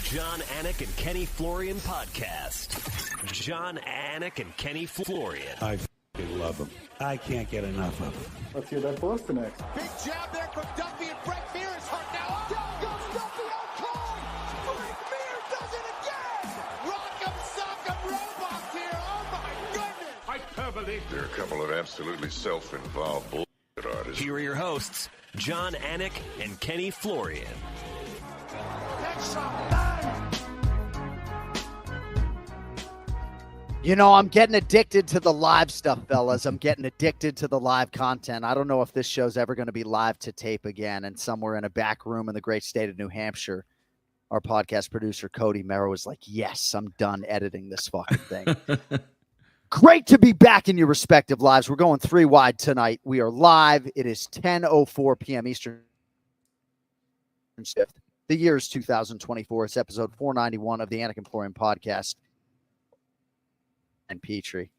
John Anik and Kenny Florian podcast. John Anik and Kenny Florian. I f***ing love them. I can't get enough of them. Let's hear that Boston next. Big jab there from Duffy, and Frank Mir is hurt now. Down goes Duffy out cold. Frank Mir does it again. Rock'em sock'em robots here. Oh my goodness. Hyperbole. There are a couple of absolutely self-involved bullshit artists. Here are your hosts, John Anik and Kenny Florian. You know, I'm getting addicted to the live stuff, fellas. I'm getting addicted to the live content. I don't know if this show's ever going to be live to tape again. And somewhere in a back room in the great state of New Hampshire, our podcast producer, Cody Merrow, is like, yes, I'm done editing this fucking thing. Great to be back in your respective lives. We're going 3 wide tonight. We are live. It is 10:04 p.m. Eastern Shift. The year is 2024. It's episode 491 of the Anik and Florian podcast. And Petrie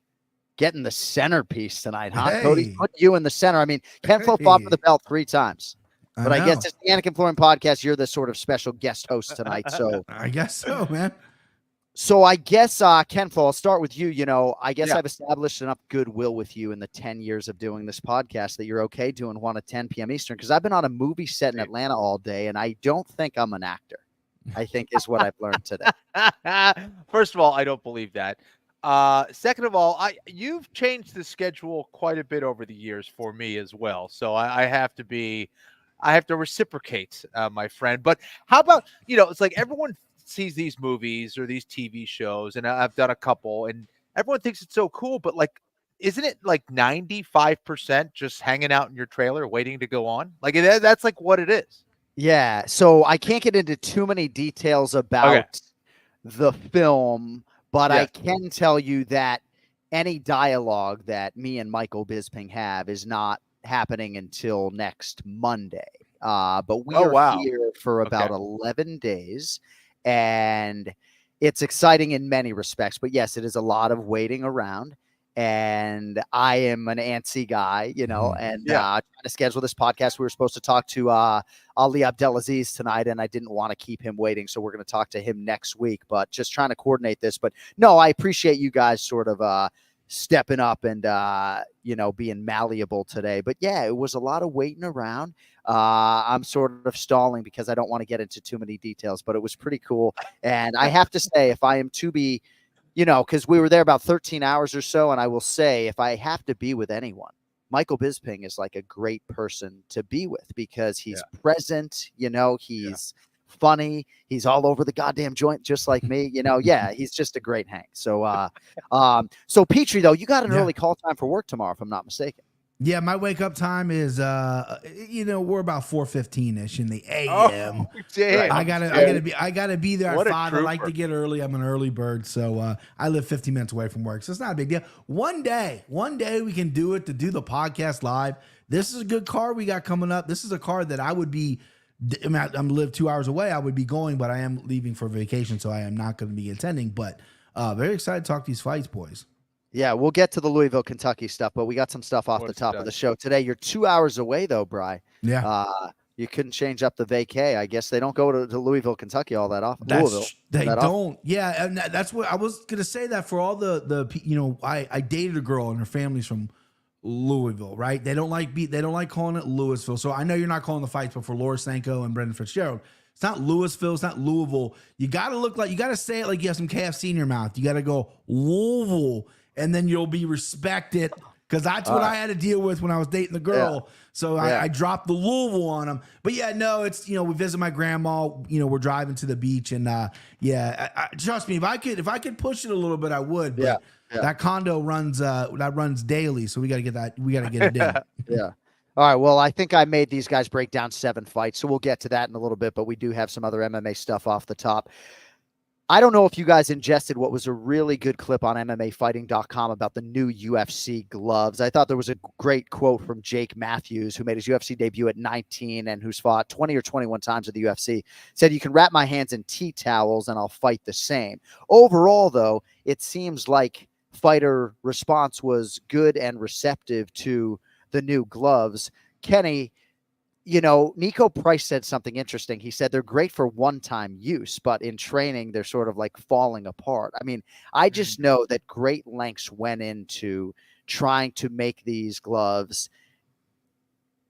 getting the centerpiece tonight, huh? Hey. Cody, put you in the center. I mean, Ken Flo fought for the belt 3 times. But I guess it's the Anik and Florian podcast. You're the sort of special guest host tonight. So I guess so, man. So I guess, Ken Flo, I'll start with you. You know, I guess I've established enough goodwill with you in the 10 years of doing this podcast that you're okay doing 1 at 10 p.m. Eastern, because I've been on a movie set in Atlanta all day, and I don't think I'm an actor, I think is what I've learned today. First of all, I don't believe that. Second of all, you've changed the schedule quite a bit over the years for me as well. So I have to reciprocate, my friend. But how about, you know, it's like everyone sees these movies or these TV shows, and I've done a couple, and everyone thinks it's so cool, but like, isn't it like 95% just hanging out in your trailer waiting to go on? Like that's like what it is. Yeah. So I can't get into too many details about the film, but I can tell you that any dialogue that me and Michael Bisping have is not happening until next Monday. But we are here for about 11 days, and it's exciting in many respects. But yes, it is a lot of waiting around, and I am an antsy guy, you know, and trying to schedule this podcast. We were supposed to talk to Ali Abdelaziz tonight, and I didn't want to keep him waiting, so we're going to talk to him next week, but just trying to coordinate this. But no, I appreciate you guys sort of stepping up and, you know, being malleable today. But yeah, it was a lot of waiting around. I'm sort of stalling because I don't want to get into too many details, but it was pretty cool. And I have to say, if I am to be, you know, because we were there about 13 hours or so, and I will say, if I have to be with anyone, Michael Bisping is like a great person to be with because he's present, you know, he's funny, he's all over the goddamn joint just like me, you know. He's just a great hang. So so Petrie, though, you got an early call time for work tomorrow, if I'm not mistaken. Yeah, my wake up time is you know, we're about 4:15ish in the AM. Oh, damn. I gotta be there at 5. I like to get early. I'm an early bird, so I live 15 minutes away from work, so it's not a big deal. One day we can do it, to do the podcast live. This is a good card we got coming up. This is a card that I would be, I mean, I'm live 2 hours away. I would be going, but I am leaving for vacation, so I am not going to be attending. But very excited to talk these fights, boys. Yeah, we'll get to the Louisville, Kentucky stuff, but we got some stuff off the top of the show today. You're 2 hours away, though, Bri. Yeah. You couldn't change up the vacay. I guess they don't go to Louisville, Kentucky all that often. They don't. Yeah, and that's what I was going to say, that for all the you know, I dated a girl and her family's from Louisville, right? They don't like calling it Louisville. So I know you're not calling the fights, but for Laura Sanko and Brendan Fitzgerald, it's not Louisville, it's not Louisville. You got to say it like you have some KFC in your mouth. You got to go Louisville, and then you'll be respected, because that's what I had to deal with when I was dating the girl. Yeah. So I dropped the Louisville on them. But yeah, no, it's, you know, we visit my grandma, you know, we're driving to the beach, and trust me, if I could push it a little bit, I would. But that condo runs daily, so we got to get it done. Yeah. All right, well, I think I made these guys break down 7 fights, so we'll get to that in a little bit, but we do have some other MMA stuff off the top. I don't know if you guys ingested what was a really good clip on MMAfighting.com about the new UFC gloves. I thought there was a great quote from Jake Matthews, who made his UFC debut at 19 and who's fought 20 or 21 times at the UFC. Said, "You can wrap my hands in tea towels and I'll fight the same." Overall, though, it seems like fighter response was good and receptive to the new gloves. Kenny, Nico Price said something interesting. He said they're great for one-time use, but in training, they're sort of like falling apart. I mean, I just know that great lengths went into trying to make these gloves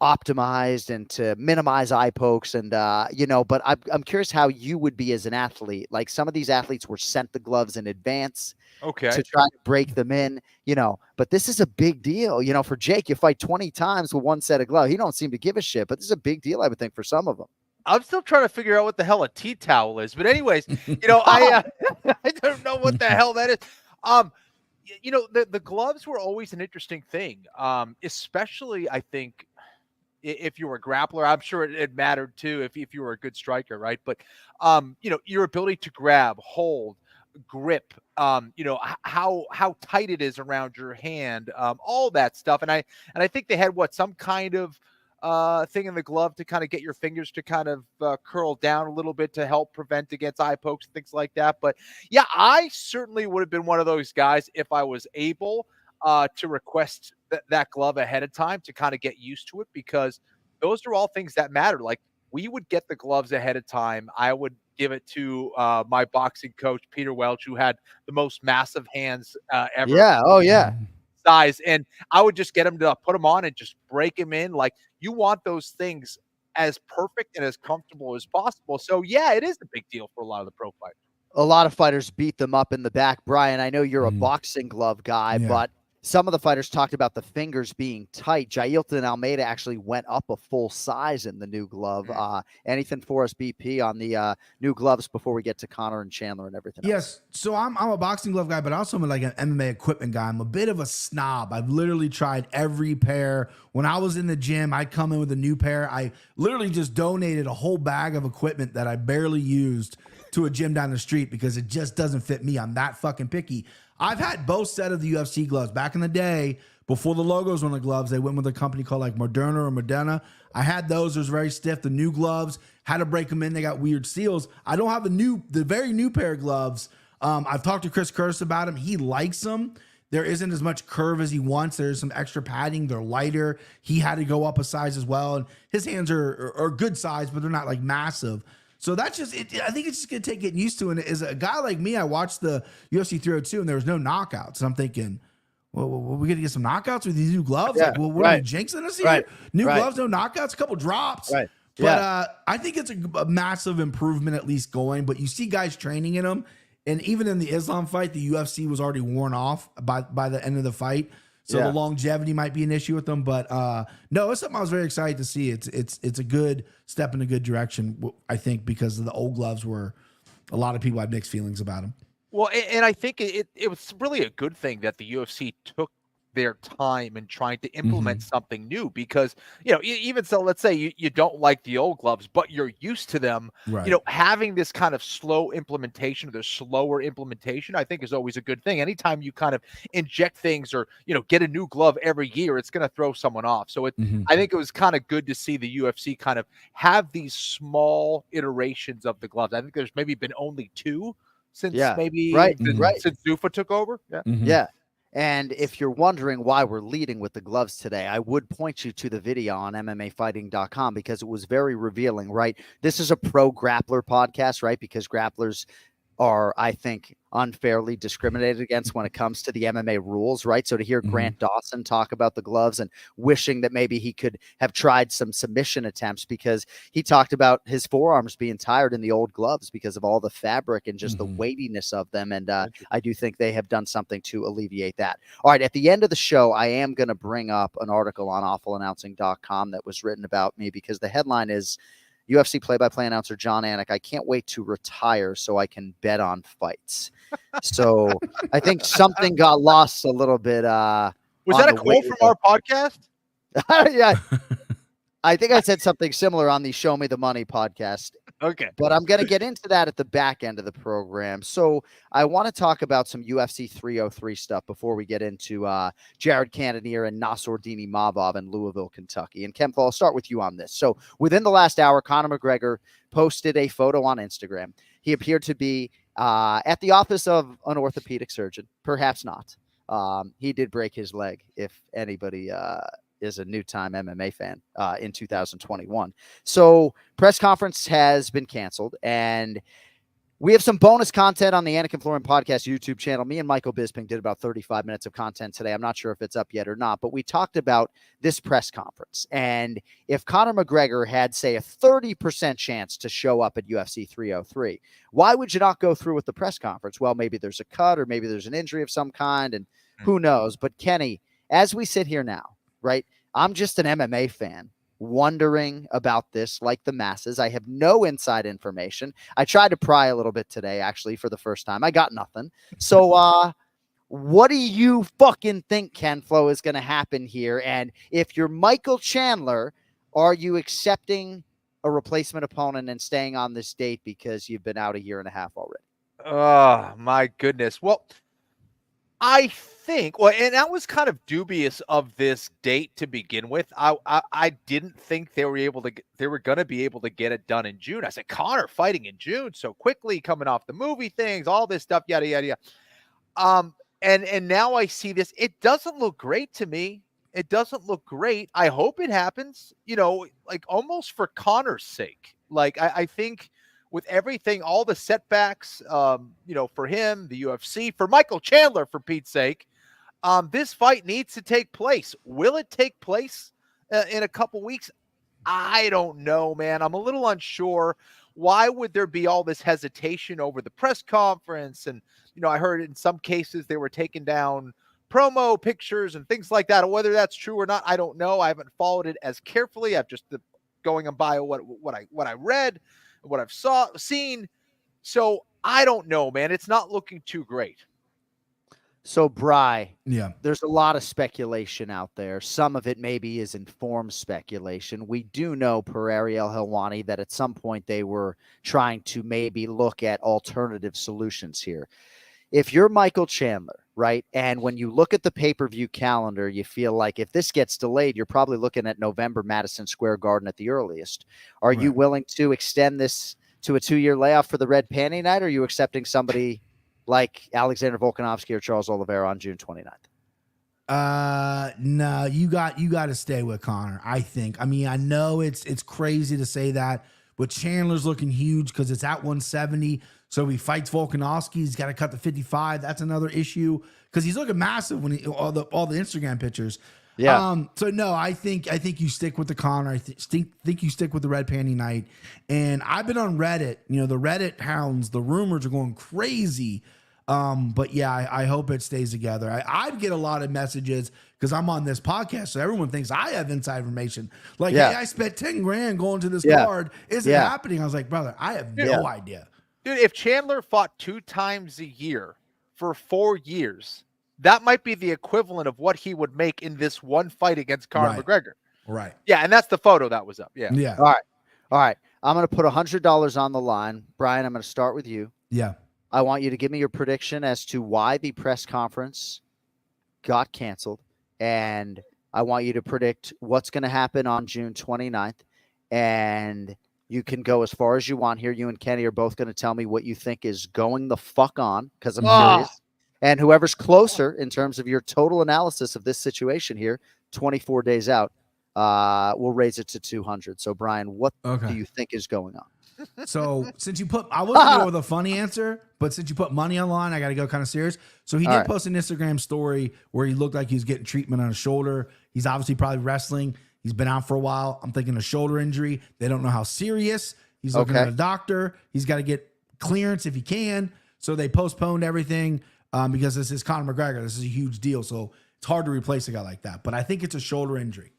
optimized and to minimize eye pokes and but I'm curious how you would be as an athlete. Like some of these athletes were sent the gloves in advance to try to break them in, but this is a big deal. For Jake, you fight 20 times with one set of gloves. He don't seem to give a shit, but this is a big deal, I would think, for some of them. I'm still trying to figure out what the hell a tea towel is, but anyways, I don't know what the hell that is. The gloves were always an interesting thing, especially I think if you were a grappler. I'm sure it mattered too if you were a good striker, right? But your ability to grab, hold, grip, how tight it is around your hand, all that stuff. And I think they had some kind of thing in the glove to kind of get your fingers to kind of curl down a little bit to help prevent against eye pokes and things like that. But yeah, I certainly would have been one of those guys if I was able to request that glove ahead of time to kind of get used to it, because those are all things that matter. Like, we would get the gloves ahead of time. I would give it to my boxing coach, Peter Welch, who had the most massive hands ever. Yeah. Oh yeah. Size. And I would just get him to put them on and just break him in. Like, you want those things as perfect and as comfortable as possible. So yeah, it is a big deal for a lot of the pro fighters. A lot of fighters beat them up in the back. Brian, I know you're a boxing glove guy, but some of the fighters talked about the fingers being tight. Jailton Almeida actually went up a full size in the new glove. Anything for us, BP, on the new gloves before we get to Connor and Chandler and everything else? Yes. So I'm a boxing glove guy, but also I'm like an MMA equipment guy. I'm a bit of a snob. I've literally tried every pair. When I was in the gym, I'd come in with a new pair. I literally just donated a whole bag of equipment that I barely used to a gym down the street because it just doesn't fit me. I'm that fucking picky. I've had both set of the UFC gloves. Back in the day, before the logos on the gloves, they went with a company called like Moderna or Moderna. I had those. It was very stiff. The new gloves, had to break them in. They got weird seals. I don't have the very new pair of gloves. I've talked to Chris Curtis about them. He likes them. There isn't as much curve as he wants. There's some extra padding. They're lighter. He had to go up a size as well. And his hands are good size, but they're not like massive. So that's just it. I think it's just going to take getting used to. And as a guy like me, I watched the UFC 302 and there was no knockouts. And I'm thinking, well, we're going to get some knockouts with these new gloves? Yeah, like, well, what are we jinxing us here? New gloves, no knockouts, a couple drops. Right. But I think it's a massive improvement at least going. But you see guys training in them. And even in the Islam fight, the UFC was already worn off by the end of the fight. So the longevity might be an issue with them, but no, it's something I was very excited to see. It's a good step in a good direction, I think, because the old gloves were a lot of people had mixed feelings about them. Well, and I think it was really a good thing that the UFC took their time in trying to implement something new, because even so, let's say you don't like the old gloves, but you're used to them. Right. Having this kind of slow implementation, or the slower implementation, I think is always a good thing. Anytime you kind of inject things or get a new glove every year, it's going to throw someone off. So I think it was kind of good to see the UFC kind of have these small iterations of the gloves. I think there's maybe been only two since since Zuffa took over. Yeah. And if you're wondering why we're leading with the gloves today, I would point you to the video on MMAfighting.com because it was very revealing, right? This is a pro grappler podcast, right? Because grapplers are, I think, unfairly discriminated against when it comes to the MMA rules, right? So to hear Grant Dawson talk about the gloves and wishing that maybe he could have tried some submission attempts, because he talked about his forearms being tired in the old gloves because of all the fabric and just the weightiness of them. And I do think they have done something to alleviate that. All right, at the end of the show, I am going to bring up an article on awfulannouncing.com that was written about me, because the headline is UFC play-by-play announcer John Anik, I can't wait to retire so I can bet on fights. So I think something got lost a little bit. Was that a quote from our podcast? Yeah. I think I said something similar on the Show Me the Money podcast. Okay. But I'm going to get into that at the back end of the program. So I want to talk about some UFC 303 stuff before we get into Jared Cannonier and Nassourdine Imavov in Louisville, Kentucky. And Kempfel, I'll start with you on this. So within the last hour, Conor McGregor posted a photo on Instagram. He appeared to be at the office of an orthopedic surgeon. Perhaps not. He did break his leg, if anybody is a new time MMA fan in 2021. So press conference has been canceled, and we have some bonus content on the Anik Florian podcast YouTube channel. Me and Michael Bisping did about 35 minutes of content today. I'm not sure if it's up yet or not, but we talked about this press conference. And if Conor McGregor had, say, a 30% chance to show up at UFC 303, why would you not go through with the press conference? Well, maybe there's a cut or maybe there's an injury of some kind, and who knows? But Kenny, as we sit here now, right, I'm just an MMA fan wondering about this like the masses. I have no inside information. I tried to pry a little bit today, actually, for the first time. I got nothing. So what do you fucking think, Ken Flo, is going to happen here? And if you're Michael Chandler, are you accepting a replacement opponent and staying on this date because you've been out a year and a half already? Oh, my goodness. Well, I think, well, and I was kind of dubious of this date to begin with. I didn't think they were going to be able to get it done in June. I said, Conor fighting in June so quickly, coming off the movie things, all this stuff, yada yada yada. And now I see this. It doesn't look great to me. It doesn't look great. I hope it happens. Like almost for Conor's sake. Like I think, with everything, all the setbacks, for him, the UFC, for Michael Chandler, for Pete's sake, this fight needs to take place. Will it take place in a couple weeks? I don't know, man. I'm a little unsure. Why would there be all this hesitation over the press conference? And, I heard in some cases they were taking down promo pictures and things like that. Whether that's true or not, I don't know. I haven't followed it as carefully. I've just going on by what I read, what I've seen. So I don't know, man. It's not looking too great. So, Bri, Yeah, there's a lot of speculation out there. Some of it maybe is informed speculation. We do know per Ariel Helwani that at some point they were trying to maybe look at alternative solutions here. If you're Michael Chandler, right, and when you look at the pay-per-view calendar, you feel like if this gets delayed, you're probably looking at November, Madison Square Garden at the earliest. Are you willing to extend this to a 2-year layoff for the Red Panty Night, or are you accepting somebody like Alexander Volkanovski or Charles Oliveira on June 29th? No, you got to stay with Conor, I think. I mean, I know it's crazy to say that, but Chandler's looking huge because it's at 170. So if he fights Volkanovski, he's got to cut to 55. That's another issue because he's looking massive when all the Instagram pictures. Yeah. So no, I think you stick with the Conor. I think you stick with the Red Panty Night. And I've been on Reddit. The Reddit hounds, the rumors are going crazy. But yeah, I hope it stays together. I get a lot of messages because I'm on this podcast, so everyone thinks I have inside information. Like, hey, I spent $10,000 going to this card. Is it happening? I was like, brother, I have no idea. Dude, if Chandler fought 2 times a year for 4 years, that might be the equivalent of what he would make in this one fight against Conor McGregor. Right. Yeah, and that's the photo that was up. Yeah. Yeah. All right. I'm going to put $100 on the line. Brian, I'm going to start with you. Yeah. I want you to give me your prediction as to why the press conference got canceled. And I want you to predict what's going to happen on June 29th. And you can go as far as you want here. You and Kenny are both going to tell me what you think is going the fuck on, because I'm curious. And whoever's closer in terms of your total analysis of this situation here, 24 days out, we'll raise it to 200. So, Brian, what do you think is going on? So since you I was going to go with a funny answer, but since you put money on the line, I got to go kind of serious. So he did post an Instagram story where he looked like he was getting treatment on his shoulder. He's obviously probably wrestling. He's been out for a while. I'm thinking a shoulder injury. They don't know how serious. He's looking at a doctor. He's got to get clearance if he can. So they postponed everything because this is Conor McGregor. This is a huge deal. So it's hard to replace a guy like that. But I think it's a shoulder injury.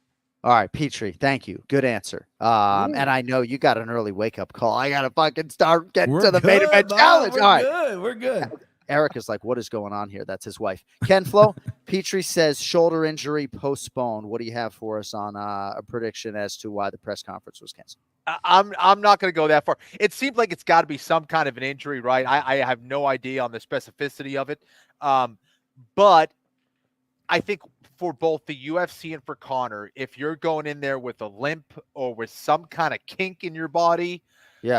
All right, Petrie, thank you. Good answer. And I know you got an early wake-up call. I got to fucking start getting to the main event challenge. We're good. Eric is like, what is going on here? That's his wife. Ken Flo, Petrie says shoulder injury postponed. What do you have for us on a prediction as to why the press conference was canceled? I'm not going to go that far. It seems like it's got to be some kind of an injury, right? I have no idea on the specificity of it. But I think for both the UFC and for Conor, if you're going in there with a limp or with some kind of kink in your body,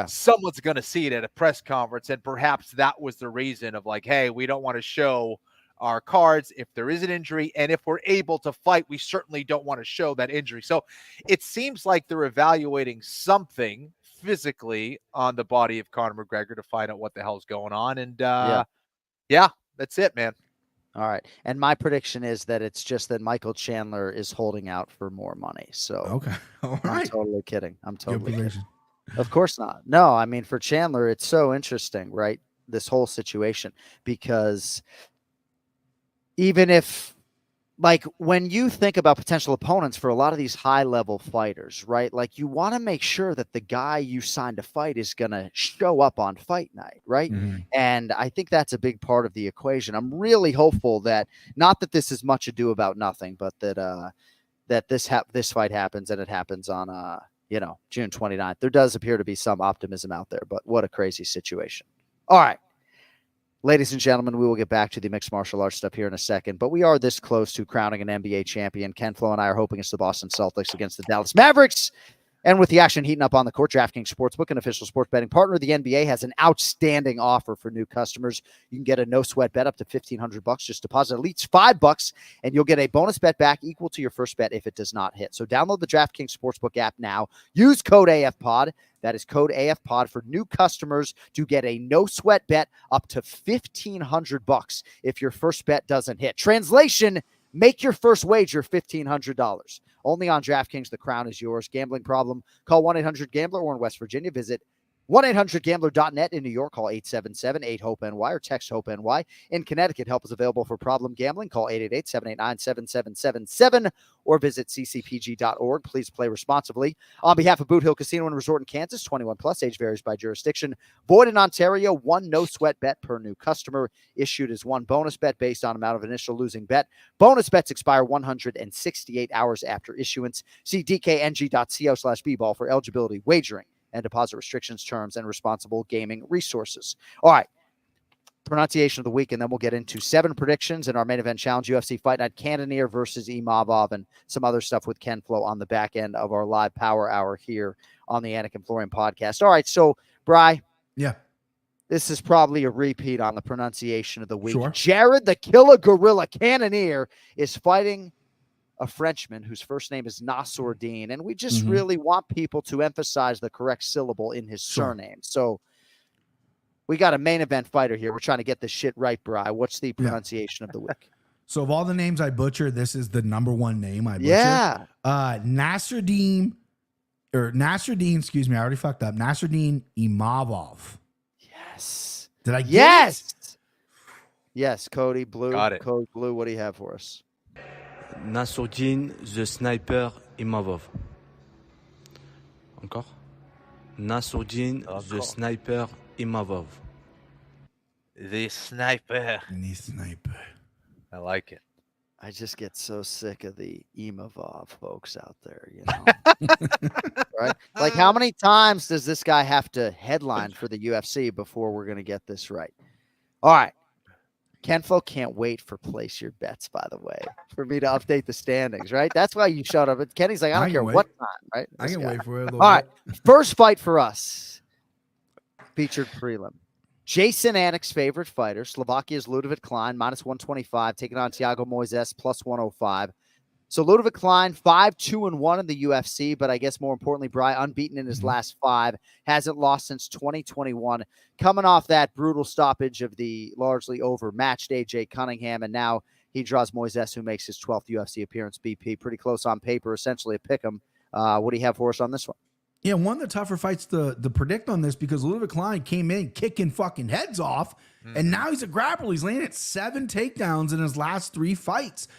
someone's going to see it at a press conference. And perhaps that was the reason of like, hey, we don't want to show our cards if there is an injury. And if we're able to fight, we certainly don't want to show that injury. So it seems like they're evaluating something physically on the body of Conor McGregor to find out what the hell's going on. And yeah, that's it, man. All right. And my prediction is that it's just that Michael Chandler is holding out for more money. So Okay. All right. I'm totally kidding. I'm totally kidding. prediction. Of course not. No, I mean, for Chandler, it's so interesting, right? This whole situation, because even if, like, when you think about potential opponents for a lot of these high level fighters, right? Like, you want to make sure that the guy you signed to fight is going to show up on fight night, right? And I think that's a big part of the equation. I'm really hopeful that, not that this is much ado about nothing, but that, that this fight happens, and it happens on, June 29th. There does appear to be some optimism out there, but what a crazy situation. All right. Ladies and gentlemen, we will get back to the mixed martial arts stuff here in a second, but we are this close to crowning an NBA champion. Ken Flo and I are hoping it's the Boston Celtics against the Dallas Mavericks. And with the action heating up on the court, DraftKings Sportsbook, an official sports betting partner of the NBA, has an outstanding offer for new customers. You can get a no-sweat bet up to $1,500. Just deposit at least $5, and you'll get a bonus bet back equal to your first bet if it does not hit. So download the DraftKings Sportsbook app now. Use code AFPOD. That is code AFPOD for new customers to get a no-sweat bet up to $1,500 if your first bet doesn't hit. Translation: make your first wager $1,500. Only on DraftKings. The crown is yours. Gambling problem? Call 1-800-GAMBLER, or in West Virginia, visit 1-800-GAMBLER.net. In New York, call 877-8-HOPE-NY or text HOPE-NY. In Connecticut, help is available for problem gambling. Call 888-789-7777 or visit ccpg.org. Please play responsibly. On behalf of Boot Hill Casino and Resort in Kansas, 21 plus, age varies by jurisdiction. Void in Ontario, one no-sweat bet per new customer. Issued as one bonus bet based on amount of initial losing bet. Bonus bets expire 168 hours after issuance. See dkng.co/bball for eligibility, wagering, and deposit restrictions, terms, and responsible gaming resources. All right. Pronunciation of the week, and then we'll get into 7 predictions in our main event challenge, UFC Fight Night, Cannonier versus Imavov, and some other stuff with Ken Flo on the back end of our live power hour here on the Anik and Florian podcast. All right, so, Bri. Yeah. This is probably a repeat on the pronunciation of the week. Sure. Jared the Killer Gorilla Cannonier is fighting a Frenchman whose first name is Nassourdine, and we just really want people to emphasize the correct syllable in his surname. So we got a main event fighter here. We're trying to get this shit right, Bri. What's the pronunciation of the week? So of all the names I butcher, this is the number one name I butcher. Yeah. Nassourdine, excuse me, I already fucked up. Nassourdine Imavov. Yes. Did I get Yes. Yes, Cody Blue. Got it. Cody Blue, what do you have for us? Nassourdine the Sniper Imavov. Encore? Nassourdine the Sniper Imavov. The sniper. The sniper. I like it. I just get so sick of the Imavov folks out there, you know. Right? Like, how many times does this guy have to headline for the UFC before we're going to get this right? All right. Ken Flo can't wait for place your bets, by the way, for me to update the standings, right? That's why you showed up. Kenny's like, I don't care what time, right? I can wait for it. All right. First fight for us. Featured prelim. Jason Anik's favorite fighter, Slovakia's Ludovic Klein, -125, taking on Thiago Moises, +105. So Ludovic Klein, 5-2-1 in the UFC, but I guess more importantly, Bri, unbeaten in his last 5, hasn't lost since 2021, coming off that brutal stoppage of the largely overmatched AJ Cunningham, and now he draws Moises, who makes his 12th UFC appearance, BP. Pretty close on paper, essentially a pick 'em. What do you have for us on this one? Yeah, one of the tougher fights to predict on this because Ludovic Klein came in kicking fucking heads off, and now he's a grappler. He's landing at 7 takedowns in his last 3 fights.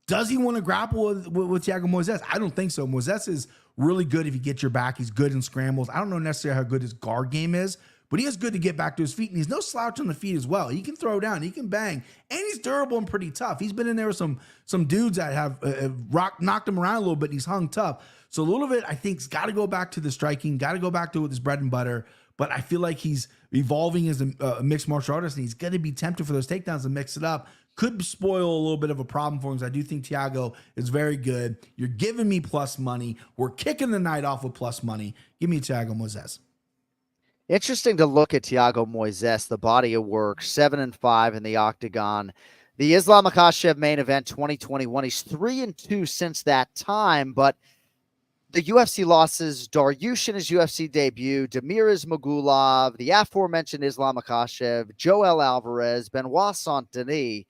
Does he want to grapple with Thiago Moises? I don't think so. Moises is really good if you get your back. He's good in scrambles. I don't know necessarily how good his guard game is, but he is good to get back to his feet, and he's no slouch on the feet as well. He can throw down. He can bang, and he's durable and pretty tough. He's been in there with some dudes that have knocked him around a little bit, and he's hung tough. So a little bit, I think, has got to go back to the striking, got to go back to with his bread and butter, but I feel like he's evolving as a mixed martial artist, and he's going to be tempted for those takedowns to mix it up. Could spoil a little bit of a problem for him. I do think Thiago is very good. You're giving me plus money. We're kicking the night off with plus money. Give me Thiago Moises. Interesting to look at Thiago Moises, the body of work, 7-5 in the octagon. The Islam Makhachev main event 2021. He's 3-2 since that time, but the UFC losses, Dariush in his UFC debut, Damir Ismagulov, the aforementioned Islam Makhachev, Joel Alvarez, Benoit Saint-Denis.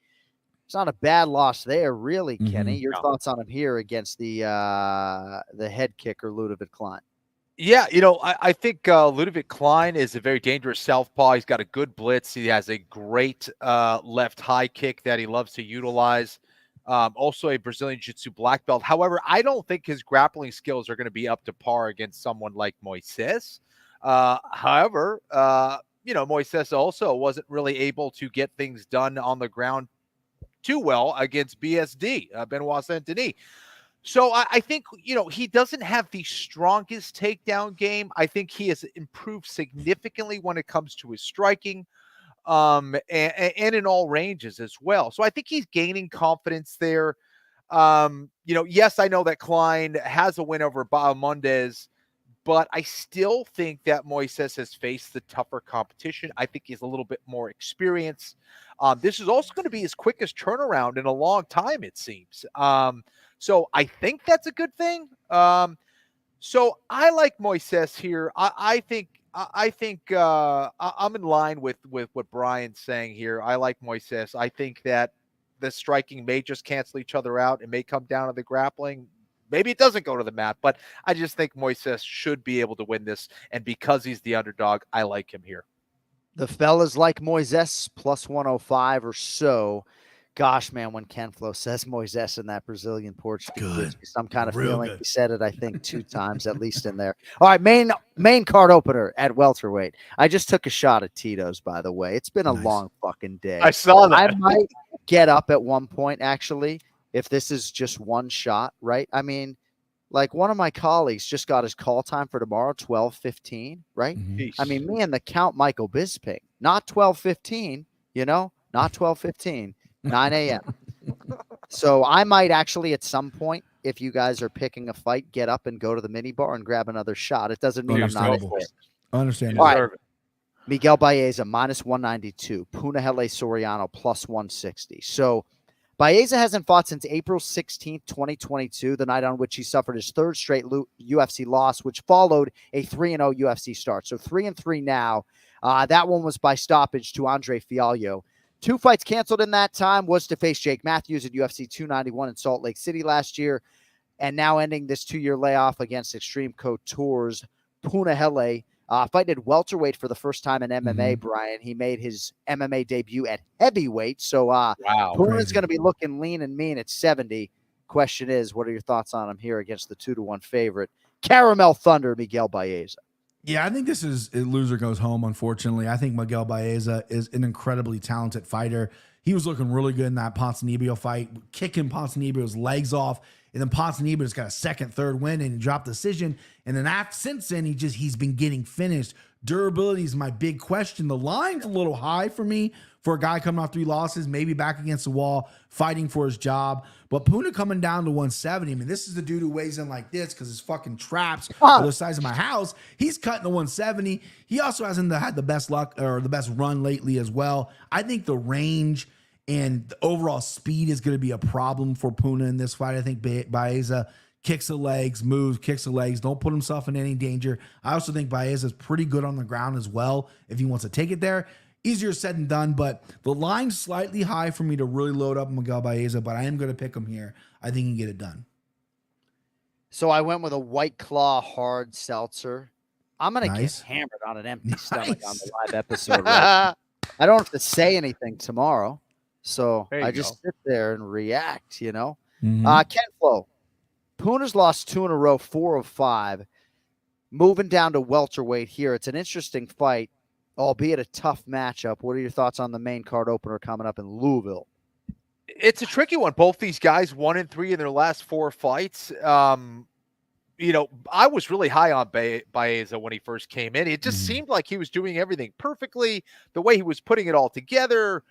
It's not a bad loss there, really, Kenny. Your thoughts on him here against the head kicker, Ludovic Klein? Yeah, I think Ludovic Klein is a very dangerous southpaw. He's got a good blitz. He has a great left high kick that he loves to utilize. Also a Brazilian Jiu-Jitsu black belt. However, I don't think his grappling skills are going to be up to par against someone like Moises. However, Moises also wasn't really able to get things done on the ground too well against BSD, Benoit Saint-Denis. So I think, he doesn't have the strongest takedown game. I think he has improved significantly when it comes to his striking. And in all ranges as well. So I think he's gaining confidence there. Yes, I know that Klein has a win over Bahamondes, but I still think that Moises has faced the tougher competition. I think he's a little bit more experienced. This is also going to be his quickest turnaround in a long time, it seems. So I think that's a good thing. So I like Moises here. I think I'm in line with what Brian's saying here. I like Moises. I think that the striking may just cancel each other out. It may come down to the grappling. Maybe it doesn't go to the mat, but I just think Moises should be able to win this. And because he's the underdog, I like him here. The fellas like Moises plus 105 or so. Gosh, man, when Ken Flo says Moises in that Brazilian Portuguese, gives me some kind of feeling. He said it, I think, 2 times at least in there. All right, main card opener at welterweight. I just took a shot at Tito's, by the way. It's been a long fucking day. I saw that. I might get up at one point, actually, if this is just one shot, right? I mean, like one of my colleagues just got his call time for tomorrow, 12:15, right? I mean, me and the Count Michael Bisping, not 12:15, not 12:15. 9 a.m. So I might actually at some point, if you guys are picking a fight, get up and go to the mini bar and grab another shot. It doesn't mean I'm not. I understand. All right. Miguel Baeza minus 192. Punahele Soriano plus 160. So Baeza hasn't fought since April 16th, 2022, the night on which he suffered his third straight UFC loss, which followed a 3-0 UFC start. So 3-3 now. That one was by stoppage to Andre Fialho. 2 fights canceled in that time, was to face Jake Matthews at UFC 291 in Salt Lake City last year, and now ending this 2-year layoff against Extreme Couture's Punahele. Fighting at welterweight for the first time in MMA, Brian. He made his MMA debut at heavyweight, so Puna's going to be looking lean and mean at 70. Question is, what are your thoughts on him here against the 2-1 favorite? Caramel Thunder, Miguel Baeza. Yeah, I think this is a loser goes home, unfortunately. I think Miguel Baeza is an incredibly talented fighter. He was looking really good in that Ponzinibbio fight, kicking Ponzinibbio's legs off, and then Ponzinibbio's got a second, third win, and he dropped decision. And then since then, he's been getting finished. Durability is my big question. The line's a little high for me for a guy coming off 3 losses, maybe back against the wall, fighting for his job. But Puna coming down to 170. I mean, this is the dude who weighs in like this because his fucking traps are the size of my house. He's cutting to 170. He also hasn't had the best luck or the best run lately as well. I think the range and the overall speed is going to be a problem for Puna in this fight. I think Baeza kicks the legs, moves, kicks the legs, don't put himself in any danger. I also think Baeza is pretty good on the ground as well if he wants to take it there. Easier said than done, but the line's slightly high for me to really load up Miguel Baeza, but I am going to pick him here. I think he can get it done. So I went with a White Claw hard seltzer. I'm going to get hammered on an empty stomach on the live episode. Right? I don't have to say anything tomorrow, so I just sit there and react, Ken Flo, Puna's lost 2 in a row, 4 of 5. Moving down to welterweight here. It's an interesting fight, albeit a tough matchup. What are your thoughts on the main card opener coming up in Louisville? It's a tricky one. Both these guys 1-3 in their last 4 fights. I was really high on Baeza when he first came in. It just seemed like he was doing everything perfectly. The way he was putting it all together,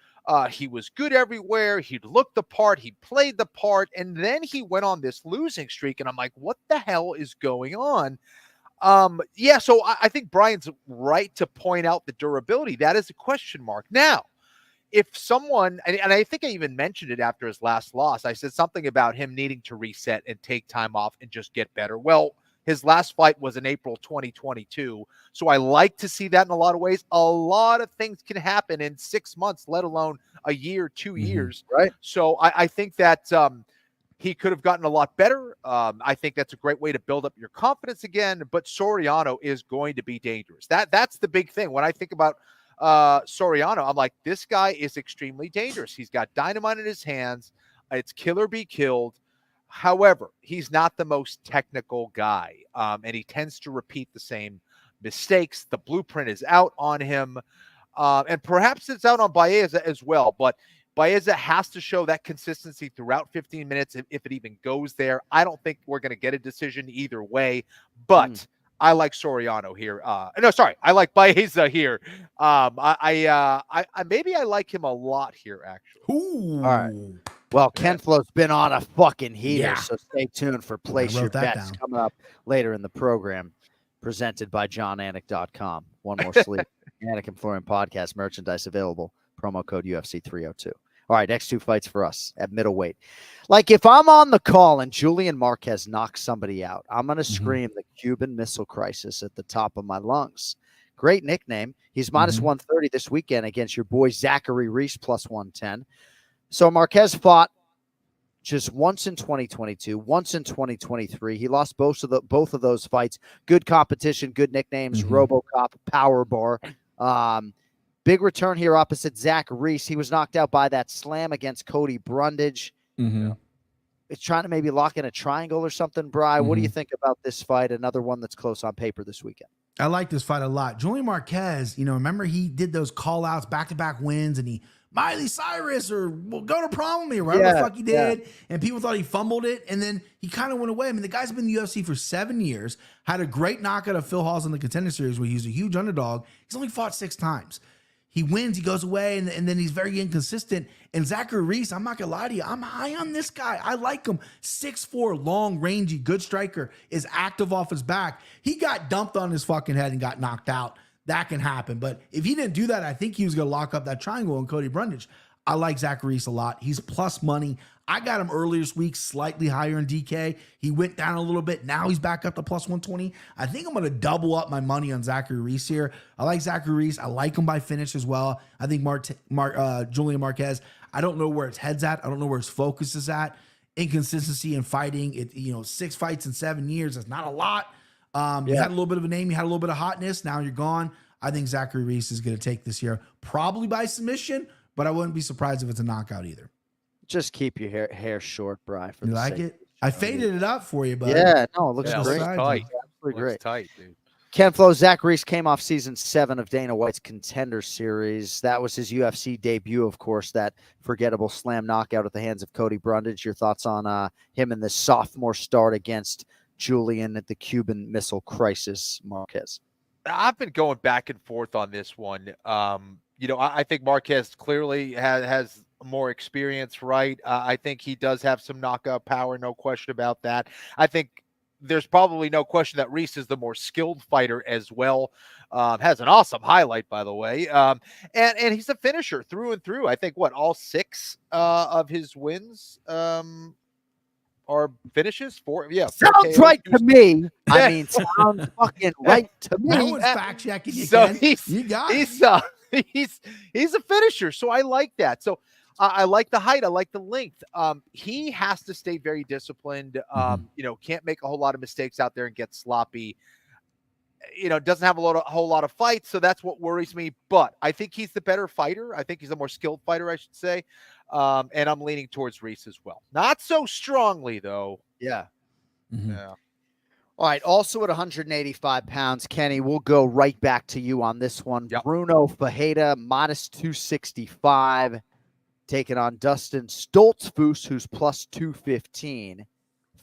he was good everywhere. He looked the part. He played the part. And then he went on this losing streak. And I'm like, what the hell is going on? So I think Brian's right to point out the durability. That is a question mark. Now, if someone, and I think I even mentioned it after his last loss, I said something about him needing to reset and take time off and just get better. Well, his last fight was in April 2022. So I like to see that in a lot of ways. A lot of things can happen in 6 months, let alone a year, 2 years. Right. So I think that he could have gotten a lot better. I think that's a great way to build up your confidence again. But Soriano is going to be dangerous. That's the big thing. When I think about Soriano, I'm like, this guy is extremely dangerous. He's got dynamite in his hands. It's kill or be killed. However, he's not the most technical guy, and he tends to repeat the same mistakes. The blueprint is out on him, and perhaps it's out on Baeza as well. But Baeza has to show that consistency throughout 15 minutes if it even goes there. I don't think we're going to get a decision either way, but I like Soriano here. No, sorry, I like Baeza here. I maybe I like him a lot here, actually. Ooh. All right. Well, Ken Flo's been on a fucking heater, Yeah. so stay tuned for Place Your Bets coming up later in the program, presented by JohnAnik.com. One more sleep. Anik and Florian podcast merchandise available. Promo code UFC 302. All right, next two fights for us at middleweight. Like, if I'm on the call and Julian Marquez knocks somebody out, I'm going to scream the Cuban Missile Crisis at the top of my lungs. Great nickname. He's minus 130 this weekend against your boy Zachary Reese, plus 110. So Marquez fought just once in 2022, once in 2023. He lost both of those fights. Good competition, good nicknames, RoboCop, Power Bar. Big return here opposite Zach Reese. He was knocked out by that slam against Cody Brundage. It's trying to maybe lock in a triangle or something, Bri. What do you think about this fight? Another one that's close on paper this weekend. I like this fight a lot. Julian Marquez, remember he did those call-outs, back-to-back wins, and he Miley Cyrus or we'll go to prom with me or whatever the fuck he did. And people thought he fumbled it. And then he kind of went away. I mean, the guy's been in the UFC for 7 years, had a great knockout of Phil Hawes in the Contender Series where he's a huge underdog. He's only fought 6 times. He wins, he goes away, and then he's very inconsistent. And Zachary Reese, I'm not going to lie to you, I'm high on this guy. I like him. 6'4", long, rangy, good striker, is active off his back. He got dumped on his fucking head and got knocked out. That can happen. But if he didn't do that, I think he was going to lock up that triangle on Cody Brundage. I like Zachary Reese a lot. He's plus money. I got him earlier this week, slightly higher in DK. He went down a little bit. Now he's back up to plus 120. I think I'm going to double up my money on Zachary Reese here. I like Zachary Reese. I like him by finish as well. I think Julian Marquez, I don't know where his head's at. I don't know where his focus is at. Inconsistency in fighting. 6 fights in 7 years. That's not a lot. You had a little bit of a name. You had a little bit of hotness. Now you're gone. I think Zachary Reese is going to take this here, probably by submission, but I wouldn't be surprised if it's a knockout either. Just keep your hair short, Bri. You like it? I faded it up for you, bud. Yeah, no, it looks great. Tight. Absolutely great. Tight, dude. Ken Flo, Zach Reese came off season 7 of Dana White's Contender Series. That was his UFC debut, of course, that forgettable slam knockout at the hands of Cody Brundage. Your thoughts on him in the sophomore start against Julian at the Cuban Missile Crisis, Marquez? I've been going back and forth on this one. I think Marquez clearly has more experience, right? I think he does have some knockout power, no question about that. I think there's probably no question that Reese is the more skilled fighter as well. Has an awesome highlight, by the way. And he's a finisher through and through. I think all 6 of his wins are finishes for sounds right to me. I mean, sounds fucking right to me. No one's fact checking you. So He's a finisher, so I like that. So I like the height, I like the length. He has to stay very disciplined. Can't make a whole lot of mistakes out there and get sloppy. Doesn't have a whole lot of fights, so that's what worries me. But I think he's the better fighter. I think he's a more skilled fighter, I should say. And I'm leaning towards Reese as well. Not so strongly, though. Yeah. Yeah. All right. Also at 185 pounds, Kenny, we'll go right back to you on this one. Yep. Bruno Fajeda, minus 265, taking on Dustin Stoltzfus, who's plus 215.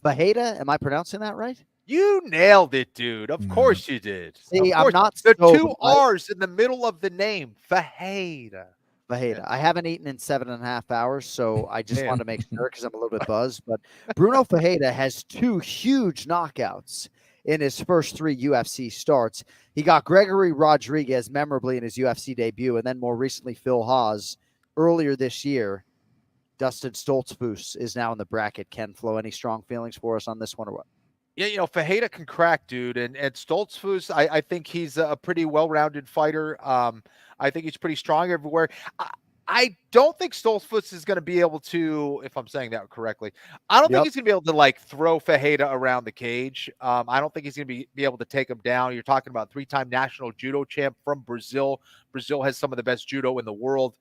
Fajeda, am I pronouncing that right? You nailed it, dude. Of course you did. See, I'm not the so 2 R's in the middle of the name. Fajeda. I haven't eaten in 7.5 hours, so I just wanted to make sure because I'm a little bit buzzed. But Bruno Fajeda has 2 huge knockouts in his first 3 UFC starts. He got Gregory Rodriguez memorably in his UFC debut, and then more recently Phil Hawes earlier this year. Dustin Stoltzfus is now in the bracket. Ken Flo, any strong feelings for us on this one or what? Yeah, Fajeda can crack, dude, and Stoltzfus, I think he's a pretty well-rounded fighter. I think he's pretty strong everywhere. I don't think Stoltzfus is going to be able to, if I'm saying that correctly, I don't think he's going to be able to like throw Fajeda around the cage. I don't think he's going to be able to take him down. You're talking about 3-time national judo champ from Brazil. Brazil has some of the best judo in the world.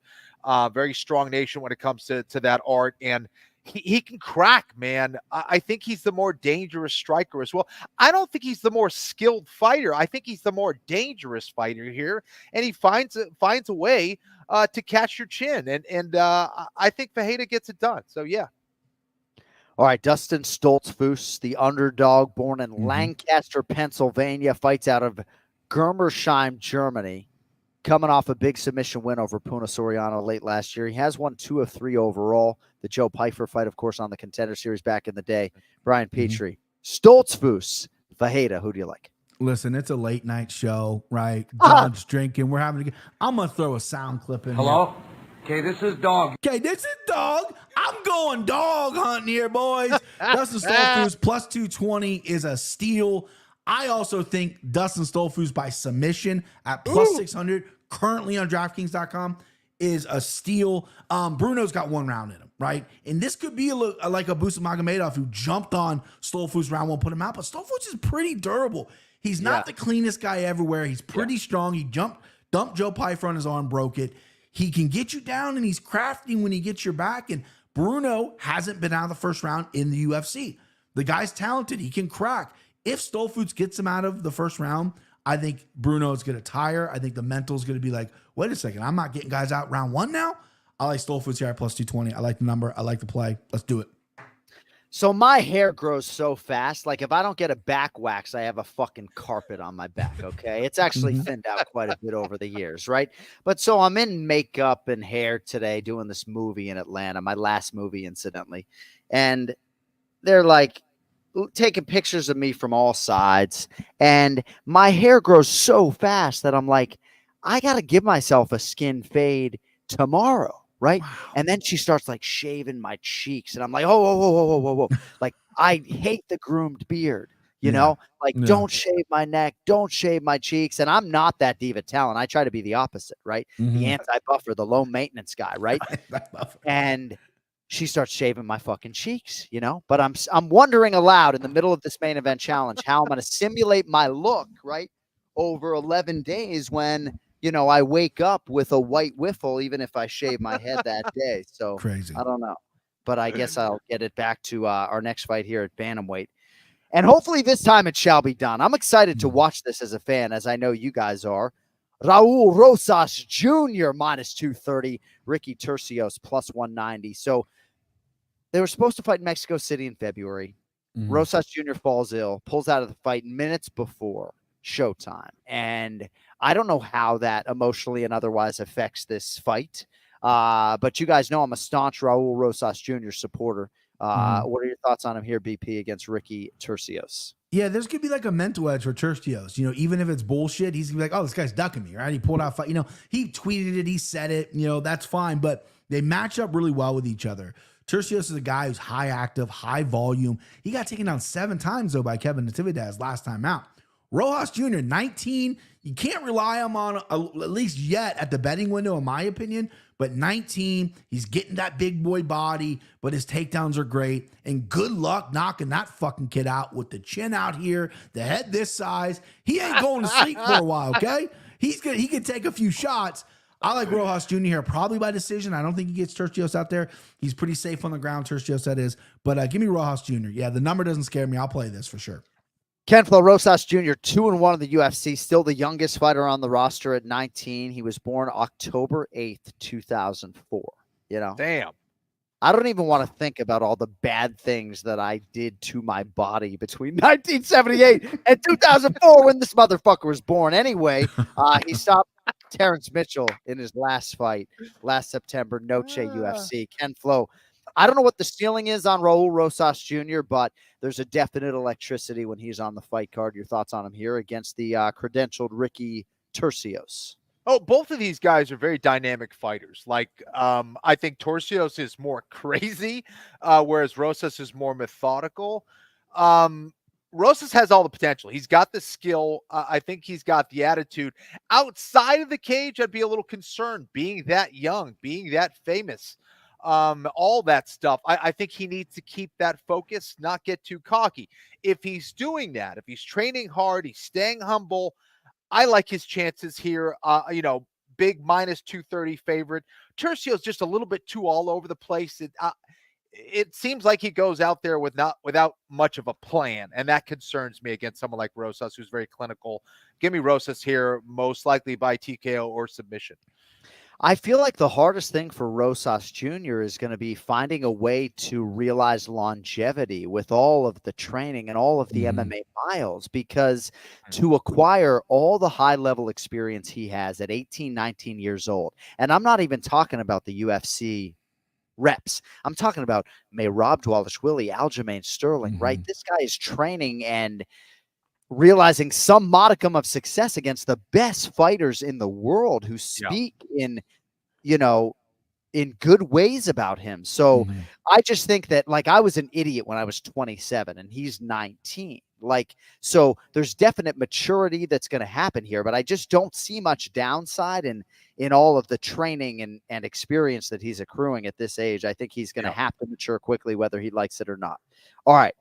Very strong nation when it comes to that art, and he can crack, man. I think he's the more dangerous striker as well. I don't think he's the more skilled fighter. I think he's the more dangerous fighter here, and he finds a way to catch your chin, and I think Fajeda gets it done. So yeah. All right, Dustin Stoltzfus, the underdog, born in Lancaster, Pennsylvania, fights out of Germersheim, Germany, coming off a big submission win over Puna Soriano late last year. He has won 2 of 3 overall. The Joe Pyfer fight, of course, on the Contender Series back in the day. Brian Petrie. Stoltzfus, Fajeda, who do you like? Listen, it's a late night show, right? John's drinking. We're having to. I'm gonna throw a sound clip in. Hello? Okay, this is Dog. Okay, this is Dog. I'm going dog hunting here, boys. Dustin Stoltzfus plus 220 is a steal. I also think Dustin Stoltzfus by submission at plus 600, currently on DraftKings.com, is a steal. Bruno's got 1 round in him, right? And this could be like a Busa Magomedov who jumped on Stoltzfus round 1, put him out. But Stoltzfus is pretty durable. He's not the cleanest guy everywhere. He's pretty strong. He dumped Joe Pyfer on his arm, broke it. He can get you down, and he's crafty when he gets your back. And Bruno hasn't been out of the first round in the UFC. The guy's talented. He can crack. If Stoltzfus gets him out of the first round, I think Bruno is going to tire. I think the mental is going to be like, wait a second, I'm not getting guys out round 1 now. I like Stoltzfus here at plus 220. I like the number. I like the play. Let's do it. So my hair grows so fast. Like if I don't get a back wax, I have a fucking carpet on my back. Okay. It's actually thinned out quite a bit over the years. Right. But so I'm in makeup and hair today doing this movie in Atlanta, my last movie, incidentally. And they're like taking pictures of me from all sides. And my hair grows so fast that I'm like, I got to give myself a skin fade tomorrow. Right. Wow. And then she starts like shaving my cheeks. And I'm like, whoa. Like, I hate the groomed beard, you know, like don't shave my neck, don't shave my cheeks. And I'm not that diva talent. I try to be the opposite, right? The anti-buffer, the low maintenance guy, right? And she starts shaving my fucking cheeks, you know, but I'm wondering aloud in the middle of this main event challenge, how I'm going to simulate my look, right? Over 11 days when, you know, I wake up with a white whiffle, even if I shave my head that day. So crazy. I don't know, but I guess I'll get it back to our next fight here at Bantamweight. And hopefully this time it shall be done. I'm excited to watch this as a fan, as I know you guys are. Raul Rosas Jr. minus 230, Ricky Turcios plus 190. So they were supposed to fight in Mexico City in February. Rosas Jr. falls ill, pulls out of the fight minutes before showtime. And I don't know how that emotionally and otherwise affects this fight. But you guys know I'm a staunch Raul Rosas Jr. supporter. What are your thoughts on him here, BP, against Ricky Turcios? Yeah, there's going to be like a mental edge for Turcios. You know, even if it's bullshit, he's going to be like, oh, this guy's ducking me, right? He pulled out fight. You know, he tweeted it, he said it, you know, that's fine. But they match up really well with each other. Turcios is a guy who's high active, high volume. He got taken down 7 times, though, by Kevin Natividad last time out. Rojas Jr., 19. You can't rely on him at least yet at the betting window, in my opinion. But 19, he's getting that big boy body, but his takedowns are great. And good luck knocking that fucking kid out with the chin out here, the head this size. He ain't going to sleep for a while, okay? He can take a few shots. I like Rojas Jr. here, probably by decision. I don't think he gets Turcios out there. He's pretty safe on the ground, Turcios, that is. But give me Rojas Jr. Yeah, the number doesn't scare me. I'll play this for sure. Ken Flo Rosas Jr., 2-1 in the UFC, still the youngest fighter on the roster at 19. He was born October 8th, 2004. You know? Damn. I don't even want to think about all the bad things that I did to my body between 1978 and 2004 when this motherfucker was born. Anyway, he stopped Terrence Mitchell in his last fight last September, Noche UFC. Ken Flo, I don't know what the ceiling is on Raul Rosas Jr., but there's a definite electricity when he's on the fight card. Your thoughts on him here against the credentialed Ricky Turcios? Oh, both of these guys are very dynamic fighters. Like, I think Torsios is more crazy, whereas Rosas is more methodical. Rosas has all the potential. He's got the skill. I think he's got the attitude. Outside of the cage, I'd be a little concerned being that young, being that famous, all that stuff. I think he needs to keep that focus, not get too cocky. If he's doing that, if he's training hard, he's staying humble, I like his chances here. Big minus 230 favorite. Tercio's just a little bit too all over the place. It seems like he goes out there without much of a plan, and that concerns me against someone like Rosas, who's very clinical. Give me Rosas here, most likely by TKO or submission. I feel like the hardest thing for Rosas Jr. is going to be finding a way to realize longevity with all of the training and all of the MMA miles, because to acquire all the high-level experience he has at 18, 19 years old, and I'm not even talking about the UFC reps. I'm talking about Rob Dwalishvili, Aljamain Sterling, right? This guy is training and realizing some modicum of success against the best fighters in the world who speak in good ways about him. So I just think that, like, I was an idiot when I was 27 and he's 19. So there's definite maturity that's going to happen here, but I just don't see much downside in all of the training and experience that he's accruing at this age. I think he's going to have to mature quickly, whether he likes it or not. All right.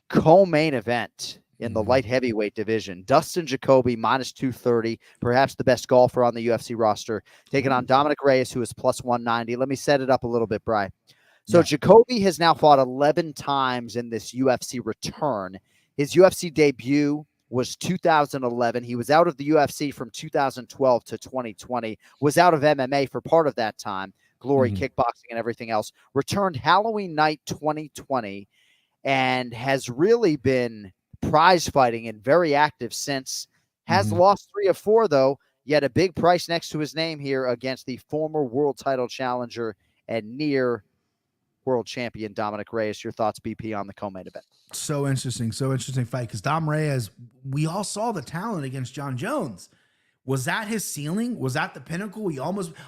Co-main event in the light heavyweight division. Dustin Jacoby, minus 230, perhaps the best golfer on the UFC roster, taking on Dominic Reyes, who is plus 190. Let me set it up a little bit, Bri. So Jacoby has now fought 11 times in this UFC return. His UFC debut was 2011. He was out of the UFC from 2012 to 2020, was out of MMA for part of that time, Glory Kickboxing and everything else, returned Halloween night 2020, and has really been prize fighting and very active since. Has lost 3 of 4, though, yet a big price next to his name here against the former world title challenger and near world champion Dominic Reyes. Your thoughts, BP, on the co-main event? So interesting fight, because Dom Reyes, we all saw the talent against John Jones. Was that his ceiling? Was that the pinnacle?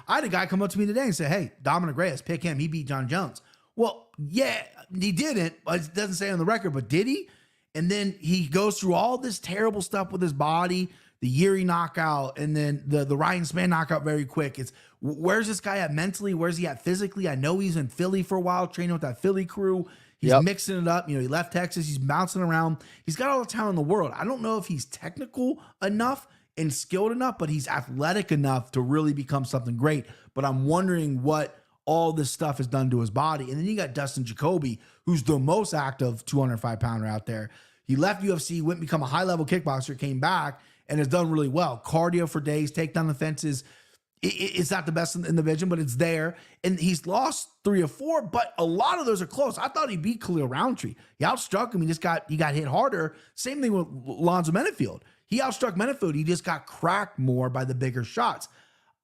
I had a guy come up to me today and say, hey, Dominic Reyes, pick him. He beat John Jones. Well, yeah, he didn't. It doesn't say on the record, but did he? And then he goes through all this terrible stuff with his body, the Yuri knockout, and then the Ryan Spann knockout very quick. It's, where's this guy at mentally? Where's he at physically? I know he's in Philly for a while, training with that Philly crew. He's mixing it up. He left Texas. He's bouncing around. He's got all the talent in the world. I don't know if he's technical enough and skilled enough, but he's athletic enough to really become something great. But I'm wondering what all this stuff has done to his body. And then you got Dustin Jacoby, who's the most active 205-pounder out there. He left UFC, went and become a high-level kickboxer, came back, and has done really well. Cardio for days, take down the fences. It's not the best in the division, but it's there. And he's lost 3 or 4, but a lot of those are close. I thought he beat Khalil Roundtree. He outstruck him. He got hit harder. Same thing with Lonzo Menefield. He outstruck Menefield. He just got cracked more by the bigger shots.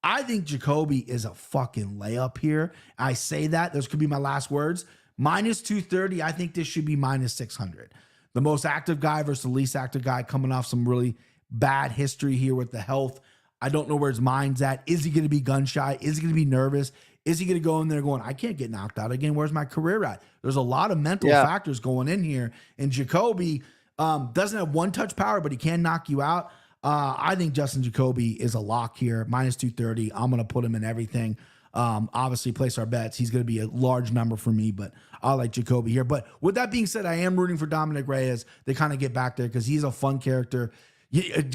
I think Jacoby is a fucking layup here. I say that. Those could be my last words. Minus 230. I think this should be minus 600. The most active guy versus the least active guy, coming off some really bad history here with the health. I don't know where his mind's at. Is he going to be gun shy? Is he going to be nervous? Is he going to go in there going, I can't get knocked out again? Where's my career at? There's a lot of mental factors going in here. And Jacoby doesn't have one-touch power, but he can knock you out. I think Justin Jacoby is a lock here, minus 230. I'm going to put him in everything. Obviously, place our bets. He's going to be a large number for me, but I like Jacoby here. But with that being said, I am rooting for Dominic Reyes. They kind of get back there because he's a fun character.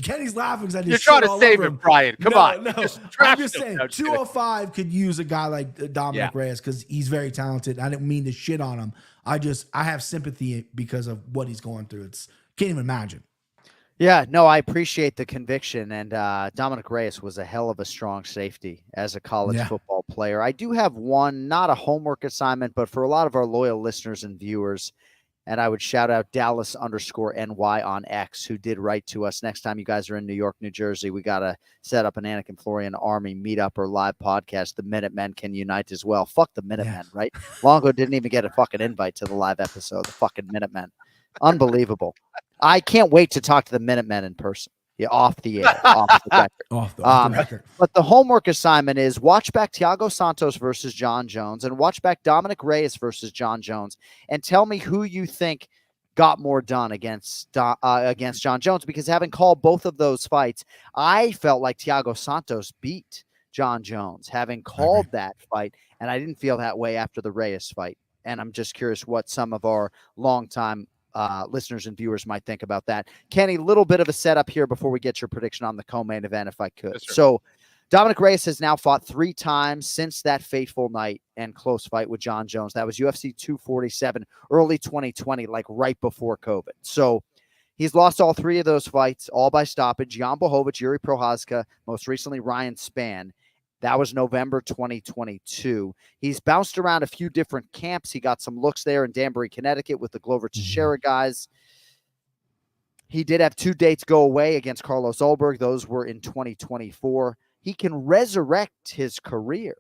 Kenny's laughing because I just you're trying to save him, Brian. Come on. No, I'm just saying 205 could use a guy like Dominic Reyes because he's very talented. I didn't mean to shit on him. I have sympathy because of what he's going through. Can't even imagine. Yeah, no, I appreciate the conviction. And Dominic Reyes was a hell of a strong safety as a college football player. I do have one, not a homework assignment, but for a lot of our loyal listeners and viewers, and I would shout out Dallas_NY on X, who did write to us. Next time you guys are in New York, New Jersey, we got to set up an Anik and Florian Army meetup or live podcast. The Minutemen can unite as well. Fuck the Minutemen, right? Longo didn't even get a fucking invite to the live episode. The fucking Minutemen. Unbelievable. I can't wait to talk to the Minutemen in person. Yeah, off the air, off the record. Off the record. But the homework assignment is watch back Thiago Santos versus John Jones and watch back Dominic Reyes versus John Jones and tell me who you think got more done against John Jones, because having called both of those fights, I felt like Thiago Santos beat John Jones, having called that fight, and I didn't feel that way after the Reyes fight. And I'm just curious what some of our longtime listeners and viewers might think about that. Kenny, little bit of a setup here before we get your prediction on the co-main event, if I could. Yes, so Dominic Reyes has now fought 3 times since that fateful night and close fight with John Jones. That was UFC 247, early 2020, like right before COVID. So he's lost all 3 of those fights, all by stoppage. Jan Blachowicz, Yuri Prochazka, most recently Ryan Spann. That was November 2022. He's bounced around a few different camps. He got some looks there in Danbury, Connecticut with the Glover Teixeira guys. He did have 2 dates go away against Carlos Ulberg. Those were in 2024. He can resurrect his career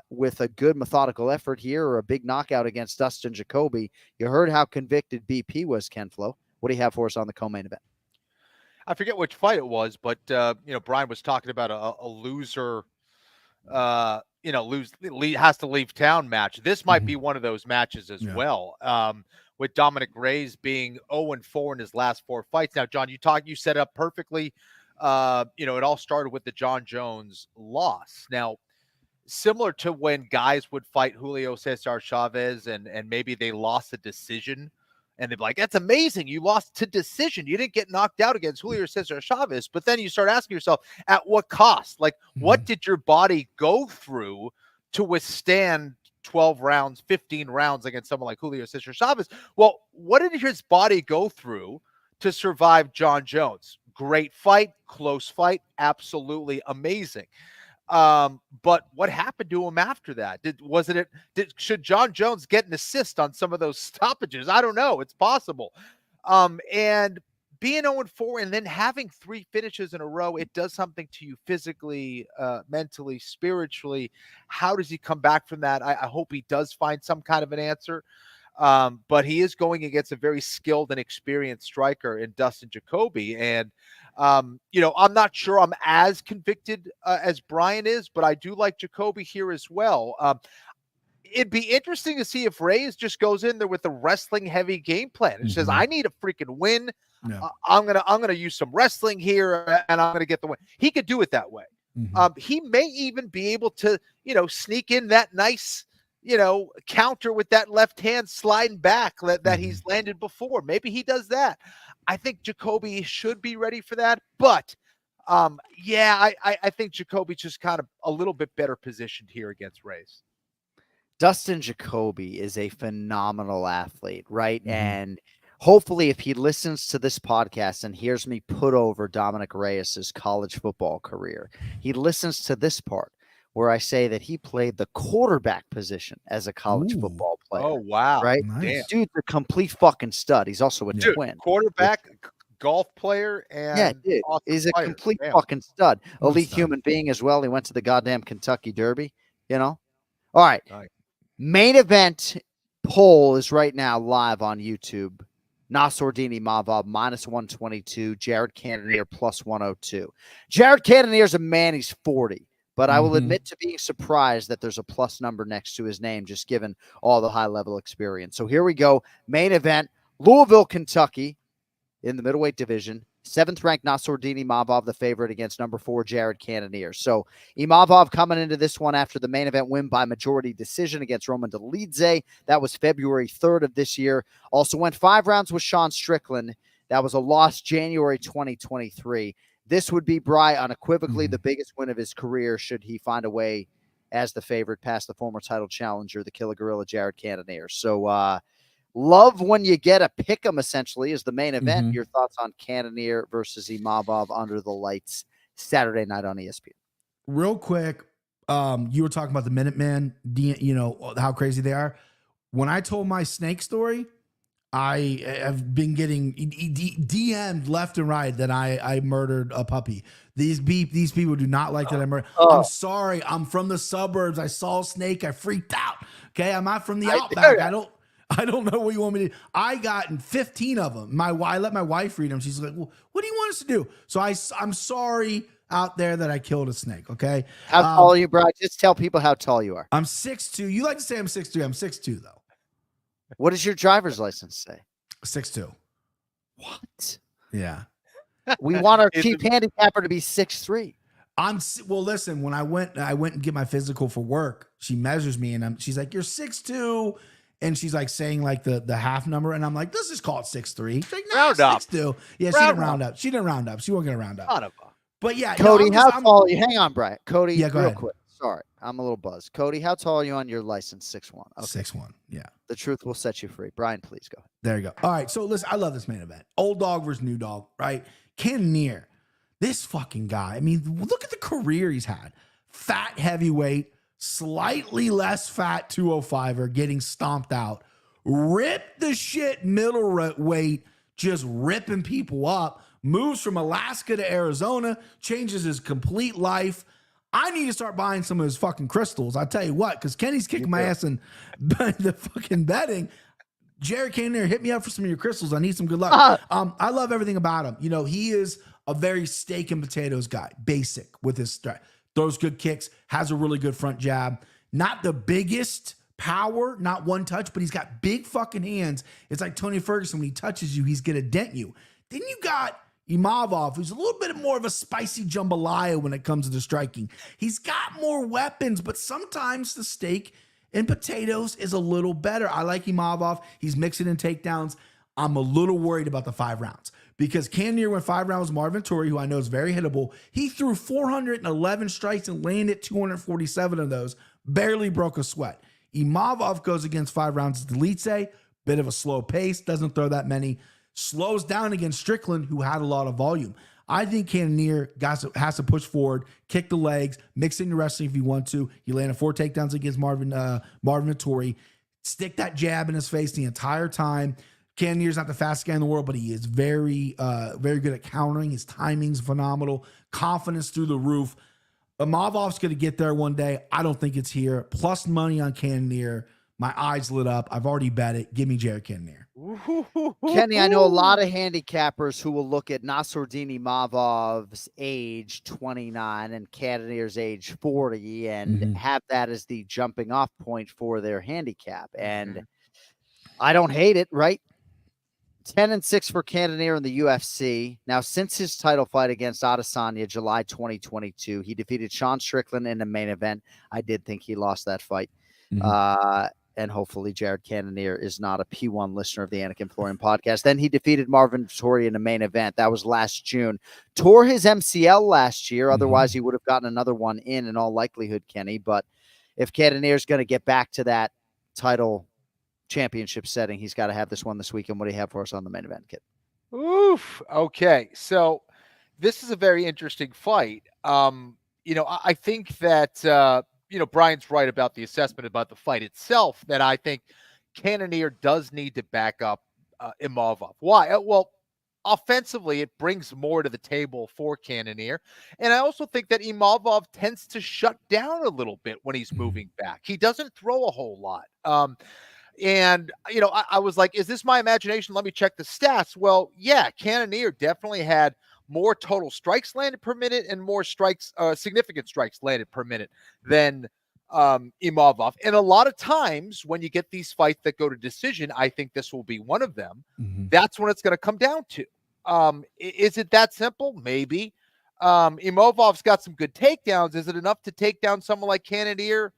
with a good methodical effort here or a big knockout against Dustin Jacoby. You heard how convicted BP was, Ken Flo. What do you have for us on the co-main event? I forget which fight it was, but Brian was talking about a loser, has to leave town match. This might be one of those matches as well. With Dominic Reyes being 0-4 in his last 4 fights. Now, John, you set up perfectly. It all started with the John Jones loss. Now, similar to when guys would fight Julio Cesar Chavez and maybe they lost a decision. And they'd be like, that's amazing. You lost to decision. You didn't get knocked out against Julio Cesar Chavez. But then you start asking yourself, at what cost? Like, what did your body go through to withstand 12 rounds, 15 rounds against someone like Julio Cesar Chavez? Well, what did his body go through to survive John Jones? Great fight, close fight, absolutely amazing. But what happened to him after that? Should John Jones get an assist on some of those stoppages? I don't know. It's possible. And being 0-4 and then having 3 finishes in a row, it does something to you physically, mentally, spiritually. How does he come back from that? I hope he does find some kind of an answer. But he is going against a very skilled and experienced striker in Dustin Jacoby. And, I'm not sure I'm as convicted as Brian is, but I do like Jacoby here as well. It'd be interesting to see if Reyes just goes in there with a wrestling heavy game plan and says, I need a freaking win. Yeah. I'm going to use some wrestling here and I'm going to get the win. He could do it that way. He may even be able to, sneak in that nice, counter with that left hand sliding back that he's landed before. Maybe he does that. I think Jacoby should be ready for that. But, I think Jacoby's just kind of a little bit better positioned here against Reyes. Dustin Jacoby is a phenomenal athlete, right? And hopefully if he listens to this podcast and hears me put over Dominic Reyes' college football career, he listens to this part where I say that he played the quarterback position as a college football player. Oh, wow. Right? Nice. Dude's a complete fucking stud. He's also a twin. Quarterback, golf player, and he's a complete fucking stud. Elite human being as well. He went to the goddamn Kentucky Derby, All right. Main event poll is right now live on YouTube. Nassourdine Imavov -122, Jared Cannonier +102. Jared Cannonier's a man, he's 40. But I will admit to being surprised that there's a plus number next to his name, just given all the high-level experience. So here we go. Main event, Louisville, Kentucky, in the middleweight division. 7th-ranked Nassourdine Imavov, the favorite, against number 4, Jared Cannonier. So Imavov coming into this one after the main event win by majority decision against Roman Dolidze. That was February 3rd of this year. Also went 5 rounds with Sean Strickland. That was a loss January 2023. This would be Bry unequivocally the biggest win of his career should he find a way as the favorite past the former title challenger, the Killer Gorilla, Jared Cannonier. So love when you get a pick'em essentially is the main event. Your thoughts on Cannonier versus Imavov under the lights Saturday night on ESPN. Real quick, you were talking about the Minutemen, how crazy they are. When I told my snake story, I have been getting DM'd left and right that I murdered a puppy. These people do not like that I murdered. I'm sorry. I'm from the suburbs. I saw a snake. I freaked out. Okay. I'm not from the outback. I don't know what you want me to do. I got 15 of them. I let my wife read them. She's like, well, what do you want us to do? So I'm sorry out there that I killed a snake, okay? How tall are you, Brian? Just tell people how tall you are. I'm 6'2". You like to say I'm 6'3". I'm 6'2", though. What does your driver's license say? 6'2". What? Yeah. We want our chief handicapper to be 6'3". Well, listen, when I went and get my physical for work, she measures me and she's like, you're 6'2". And she's like saying like the half number. And I'm like, let's just call it 6'3". She's like, no, 6'2". Yeah, she didn't round up. She didn't round up. She wasn't going to round up. But yeah. Cody, how tall are you? Hang on, Brian. Cody, yeah, go real ahead. quick. Sorry, I'm a little buzzed. Cody, how tall are you on your license? 6'1". Okay. 6'1", yeah. The truth will set you free. Brian, please go. There you go. All right, so listen, I love this main event. Old dog versus new dog, right? Cannonier, this fucking guy. I mean, look at the career he's had. Fat heavyweight, slightly less fat 205er, getting stomped out. Rip the shit middleweight, just ripping people up. Moves from Alaska to Arizona, changes his complete life. I need to start buying some of his fucking crystals. I'll tell you what, because Kenny's kicking my ass in the fucking betting. Jared Cannonier, hit me up for some of your crystals. I need some good luck. I love everything about him. You know, he is a very steak and potatoes guy, basic with his strike. Throws good kicks, has a really good front jab. Not the biggest power, not one touch, but he's got big fucking hands. It's like Tony Ferguson. When he touches you, he's going to dent you. Then you got Imavov, who's a little bit more of a spicy jambalaya when it comes to the striking. He's got more weapons, but sometimes the steak and potatoes is a little better. I like Imavov. He's mixing in takedowns. I'm a little worried about the 5 rounds because Cannonier went 5 rounds with Marvin Toure, who I know is very hittable. He threw 411 strikes and landed 247 of those, barely broke a sweat. Imavov goes against 5 rounds with Delice, bit of a slow pace, doesn't throw that many. Slows down against Strickland, who had a lot of volume. I think Cannonier has to push forward, kick the legs, mix in your wrestling if you want to. He landed 4 takedowns against Marvin Toure. Stick that jab in his face the entire time. Cannonier's not the fastest guy in the world, but he is very good at countering. His timing's phenomenal. Confidence through the roof. Imavov's going to get there one day. I don't think it's here. Plus money on Cannonier. My eyes lit up. I've already bet it. Give me Jared Cannonier. Kenny, I know a lot of handicappers who will look at Nassourdine Imavov's age 29 and Cannonier's age 40 and have that as the jumping off point for their handicap. And I don't hate it, right? 10-6 for Cannonier in the UFC. Now, since his title fight against Adesanya, July 2022, he defeated Sean Strickland in the main event. I did think he lost that fight. And hopefully Jared Cannonier is not a P1 listener of the Anik Florian podcast. Then he defeated Marvin Toure in the main event. That was last June. Tore his MCL last year. Otherwise, he would have gotten another one in all likelihood, Kenny. But if Cannonier is going to get back to that title championship setting, he's got to have this one this weekend. What do you have for us on the main event, kid? Oof. Okay. So this is a very interesting fight. I think that, Brian's right about the assessment about the fight itself, that I think Cannonier does need to back up Imavov. Why? Well, offensively, it brings more to the table for Cannonier. And I also think that Imavov tends to shut down a little bit when he's moving back. He doesn't throw a whole lot. I was like, is this my imagination? Let me check the stats. Well, yeah, Cannonier definitely had more total strikes landed per minute and more strikes, significant strikes landed per minute than Imavov. And a lot of times when you get these fights that go to decision, I think this will be one of them. That's when it's going to come down to. Is it that simple? Maybe. Imavov's got some good takedowns. Is it enough to take down someone like Cannonier?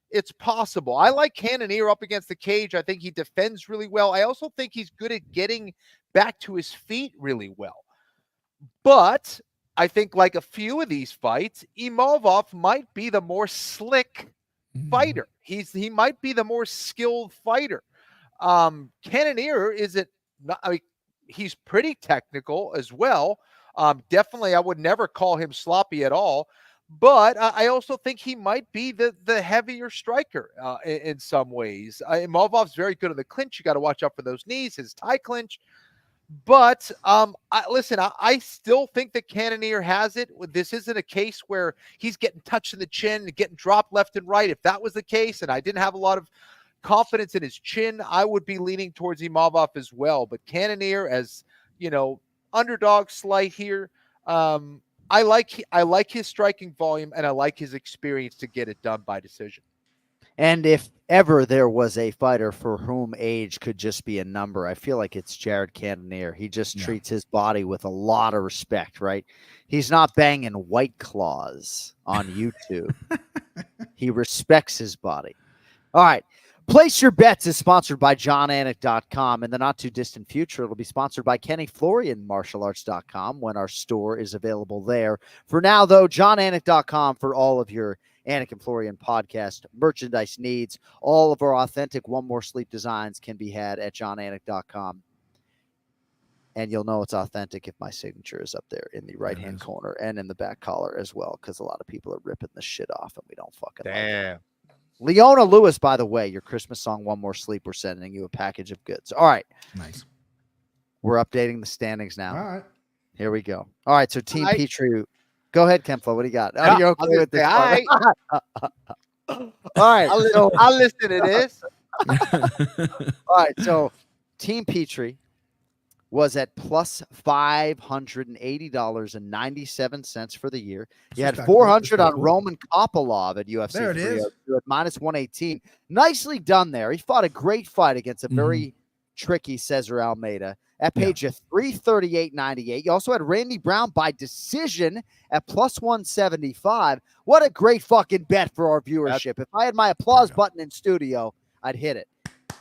It's possible. I like Cannonier up against the cage. I think he defends really well. I also think he's good at getting back to his feet really well. But I think like a few of these fights, Imavov might be the more slick fighter. He might be the more skilled fighter. Cannonier he's pretty technical as well. Definitely, I would never call him sloppy at all. But I also think he might be the heavier striker in some ways. Imavov's very good in the clinch. You got to watch out for those knees, his tie clinch. But I still think that Cannonier has it. This isn't a case where he's getting touched in the chin and getting dropped left and right. If that was the case, and I didn't have a lot of confidence in his chin, I would be leaning towards Imavov as well. But Cannonier as, underdog slight here. I like his striking volume, and I like his experience to get it done by decision. And if ever there was a fighter for whom age could just be a number, I feel like it's Jared Cannonier. He just treats his body with a lot of respect, right? He's not banging White Claws on YouTube. He respects his body. All right. Place Your Bets is sponsored by JohnAnik.com. In the not-too-distant future, it'll be sponsored by KennyFlorianMartialArts.com when our store is available there. For now, though, JohnAnik.com for all of your Anik and Florian podcast merchandise needs. All of our authentic One More Sleep designs can be had at JohnAnik.com. And you'll know it's authentic if my signature is up there in the right-hand corner and in the back collar as well, because a lot of people are ripping the shit off and we don't fucking like it. Leona Lewis, by the way, your Christmas song, One More Sleep, we're sending you a package of goods. All right. Nice. We're updating the standings now. All right. Here we go. All right, so Team Petrie. Go ahead, Kenflo. What do you got? Oh, you're okay with this. All right. All right. I'll listen to this. All right, so Team Petrie was at plus $580.97 for the year. You had 400 on Roman Kopylov at UFC 302 at minus 118. Nicely done there. He fought a great fight against a very tricky Cesar Almeida. That paid you $338.98. You also had Randy Brown by decision at plus 175. What a great fucking bet for our viewership. If I had my applause button in studio, I'd hit it.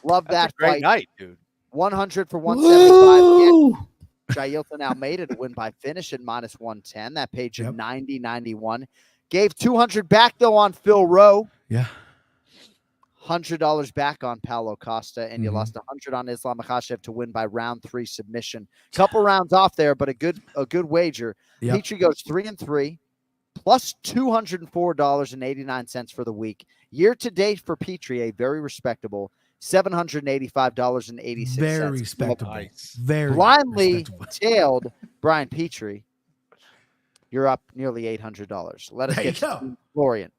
Love that great fight. night, dude. 100 for 175. Jailton Almeida to win by finish at minus 110. That paid you $90.91. Gave 200 back, though, on Phil Rowe. Yeah. $100 back on Paulo Costa, and you lost 100 on Islam Makhachev to win by round 3 submission. Couple rounds off there, but a good wager. Petrie goes 3-3, plus $204.89 for the week. Year to date for Petrie, a very respectable $785.86. Very respectable. Nice. Very blindly respectable. tailed Brian Petrie. You're up nearly $800. Let us get to Florian.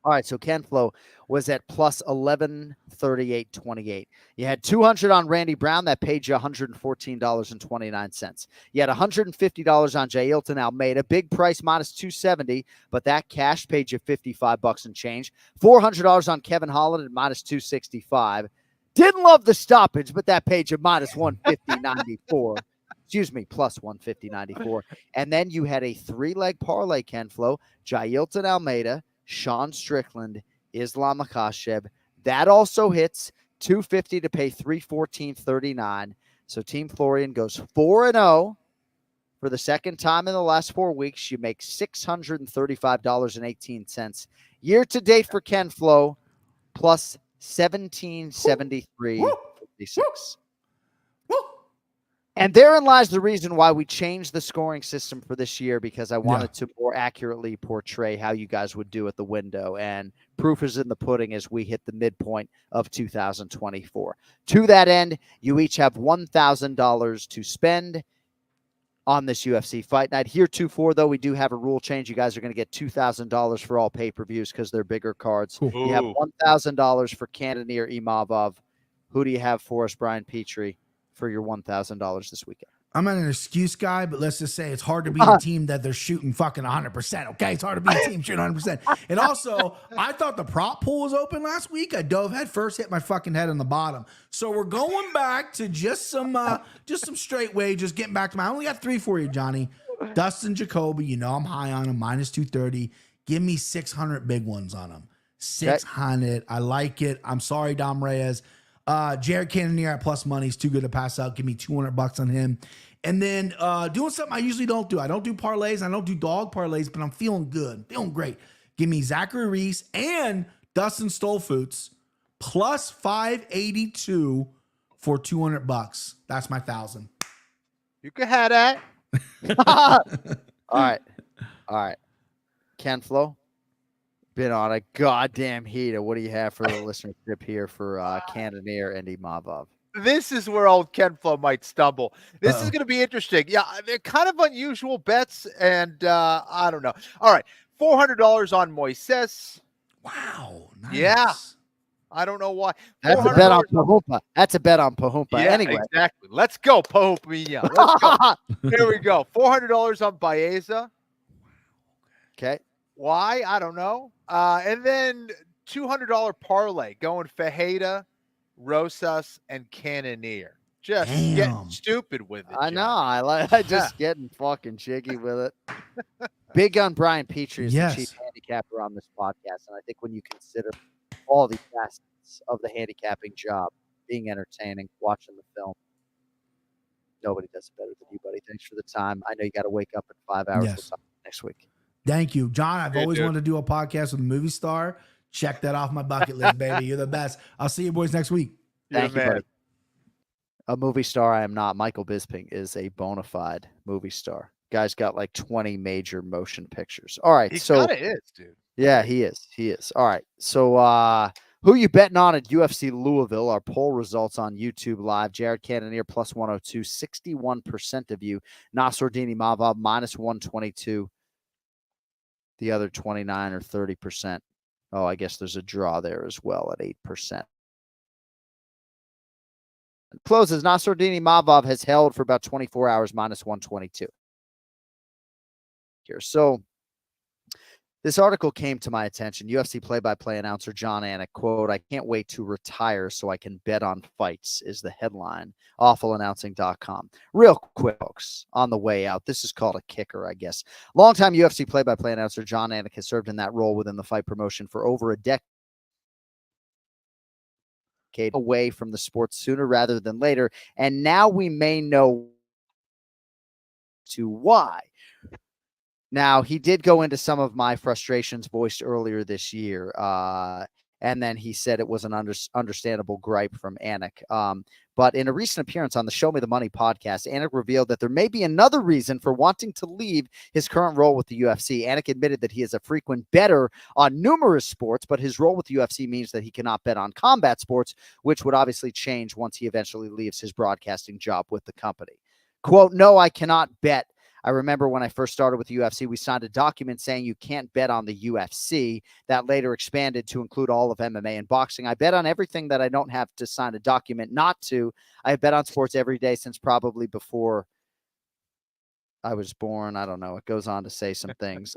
All right, so Ken Flo was at plus 1138.28. You had 200 on Randy Brown. That paid you $114.29. You had $150 on Jailton Almeida. Big price, minus 270, but that cash paid you $55 and change. $400 on Kevin Holland at minus 265. Didn't love the stoppage, but that paid you minus 150.94. Excuse me, plus 150.94. And then you had a 3-leg parlay, Ken Flo. Jailton Almeida, Sean Strickland, Islam Makhachev. That also hits $250 to pay $314.39. So Team Florian goes 4-0 for the second time in the last 4 weeks. You make $635.18. Year to date for Ken Flo, plus 1773.56. And therein lies the reason why we changed the scoring system for this year, because I wanted to more accurately portray how you guys would do at the window. And proof is in the pudding as we hit the midpoint of 2024. To that end, you each have $1,000 to spend on this UFC fight night. Heretofore, though, we do have a rule change. You guys are going to get $2,000 for all pay-per-views because they're bigger cards. Ooh. You have $1,000 for Cannonier Imavov. Who do you have for us, Brian Petrie, for your $1,000 this weekend? I'm not an excuse guy, but let's just say it's hard to beat a team that they're shooting fucking 100%. Okay, it's hard to beat a team shooting 100%. And also, I thought the prop pool was open last week. I dove head first, hit my fucking head on the bottom. So we're going back to just some straight wagers. Getting back to I only got 3 for you, Johnny. Dustin Jacoby, you know I'm high on him, minus 230. Give me 600 big ones on him. 600. Okay. I like it. I'm sorry, Dom Reyes. Jared Cannonier at plus money is too good to pass out. Give me $200 on him. And then doing something I usually don't do. I don't do parlays. I don't do dog parlays, but I'm feeling good. Feeling great. Give me Zachary Reese and Dustin Stolfoots plus 582 for $200. That's my 1,000. You can have that. All right. Ken Flo, been on a goddamn heater. What do you have for the listenership here for Cannonier and Imavov? This is where old Ken Flo might stumble. This is going to be interesting. Yeah, they're kind of unusual bets, and I don't know. All right, $400 on Moises. Wow. Nice. Yeah. I don't know why. That's a bet on $400 Pahumpa. That's a bet on Pahumpa. Yeah, Anyway. exactly. Let's go, Pahumpa. Let's go. Here we go. $400 on Baeza. Okay. Why? I don't know. And then $200 parlay going Fajeda, Rosas, and Cannonier. Just getting stupid with it. I know. I just getting fucking jiggy with it. Big Gun Brian Petrie is the chief handicapper on this podcast. And I think when you consider all the facets of the handicapping job, being entertaining, watching the film, nobody does it better than you, buddy. Thanks for the time. I know you got to wake up in 5 hours. Yes. We'll talk next week. Thank you, John. I've always wanted to do a podcast with a movie star. Check that off my bucket list, baby. You're the best. I'll see you boys next week. Thank you, buddy. A movie star I am not. Michael Bisping is a bona fide movie star. Guy's got like 20 major motion pictures. All right. He kind of is, dude. Yeah, he is. He is. All right. So who you betting on at UFC Louisville? Our poll results on YouTube Live. Jared Cannonier plus 102, 61% of you. Nasruddin Imavov minus 122. The other 29 or 30%. Oh, I guess there's a draw there as well at 8%. It closes. Nasruddin Imavov has held for about 24 hours, minus 122. Here. So this article came to my attention. UFC play-by-play announcer John Anik, quote, "I can't wait to retire so I can bet on fights," is the headline. Awfulannouncing.com. Real quick, folks, on the way out. This is called a kicker, I guess. Longtime UFC play-by-play announcer John Anik has served in that role within the fight promotion for over a decade. Away from the sport sooner rather than later. And now we may know to why. Now, he did go into some of my frustrations voiced earlier this year, and then he said it was an understandable gripe from Anik. But in a recent appearance on the Show Me the Money podcast, Anik revealed that there may be another reason for wanting to leave his current role with the UFC. Anik admitted that he is a frequent bettor on numerous sports, but his role with the UFC means that he cannot bet on combat sports, which would obviously change once he eventually leaves his broadcasting job with the company. Quote, "No, I cannot bet. I remember when I first started with the UFC, we signed a document saying you can't bet on the UFC. That later expanded to include all of MMA and boxing. I bet on everything that I don't have to sign a document not to. I have bet on sports every day since probably before I was born." I don't know. It goes on to say some things.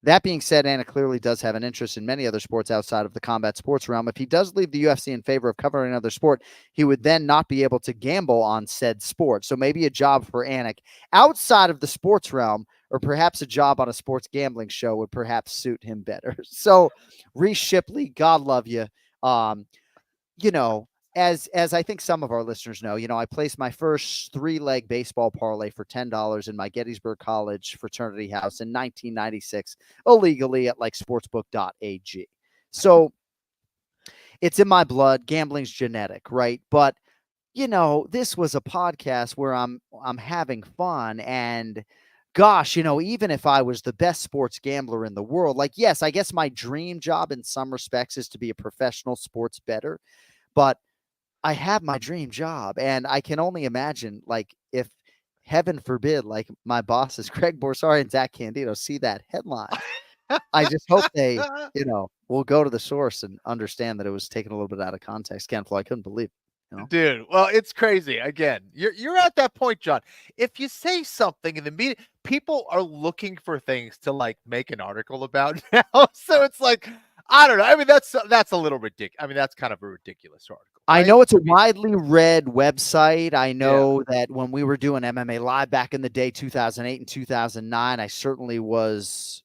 That being said, Anik clearly does have an interest in many other sports outside of the combat sports realm. If he does leave the UFC in favor of covering another sport, he would then not be able to gamble on said sport. So maybe a job for Anik outside of the sports realm, or perhaps a job on a sports gambling show would perhaps suit him better. So Reese Shipley, God love you. You know, as I think some of our listeners know, I placed my first 3-leg baseball parlay for $10 in my Gettysburg College fraternity house in 1996, illegally at like sportsbook.ag. So it's in my blood. Gambling's genetic, right? But this was a podcast where I'm having fun, and gosh, even if I was the best sports gambler in the world, like, yes, I guess my dream job in some respects is to be a professional sports bettor, but I have my dream job, and I can only imagine, like, if heaven forbid, like my bosses, Craig Borsari and Zach Candido, see that headline, I just hope they, will go to the source and understand that it was taken a little bit out of context. Ken Flo, I couldn't believe it. Dude, well, it's crazy. Again, you're at that point, John. If you say something in the media, people are looking for things to like make an article about now. So it's like, I don't know. I mean, that's a little ridiculous. I mean, that's kind of a ridiculous article. Right? I know it's a widely read website. I know that when we were doing MMA Live back in the day, 2008 and 2009, I certainly was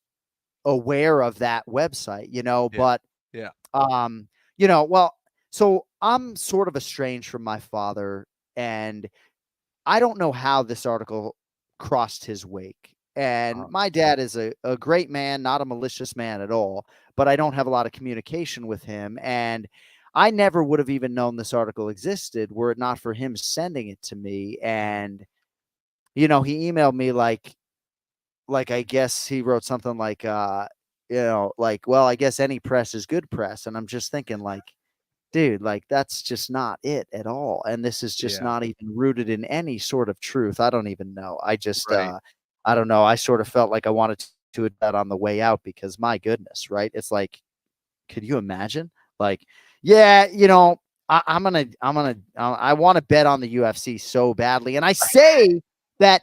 aware of that website, but so I'm sort of estranged from my father, and I don't know how this article crossed his wake. And my dad is a great man, not a malicious man at all, but I don't have a lot of communication with him. And I never would have even known this article existed were it not for him sending it to me. And, he emailed me like I guess he wrote something like, well, I guess any press is good press. And I'm just thinking like, dude, like that's just not it at all. And this is just not even rooted in any sort of truth. I don't even know. I just, I don't know. I sort of felt like I wanted to do that on the way out because my goodness, right? It's like, could you imagine? Like, yeah, I want to bet on the UFC so badly. And I say that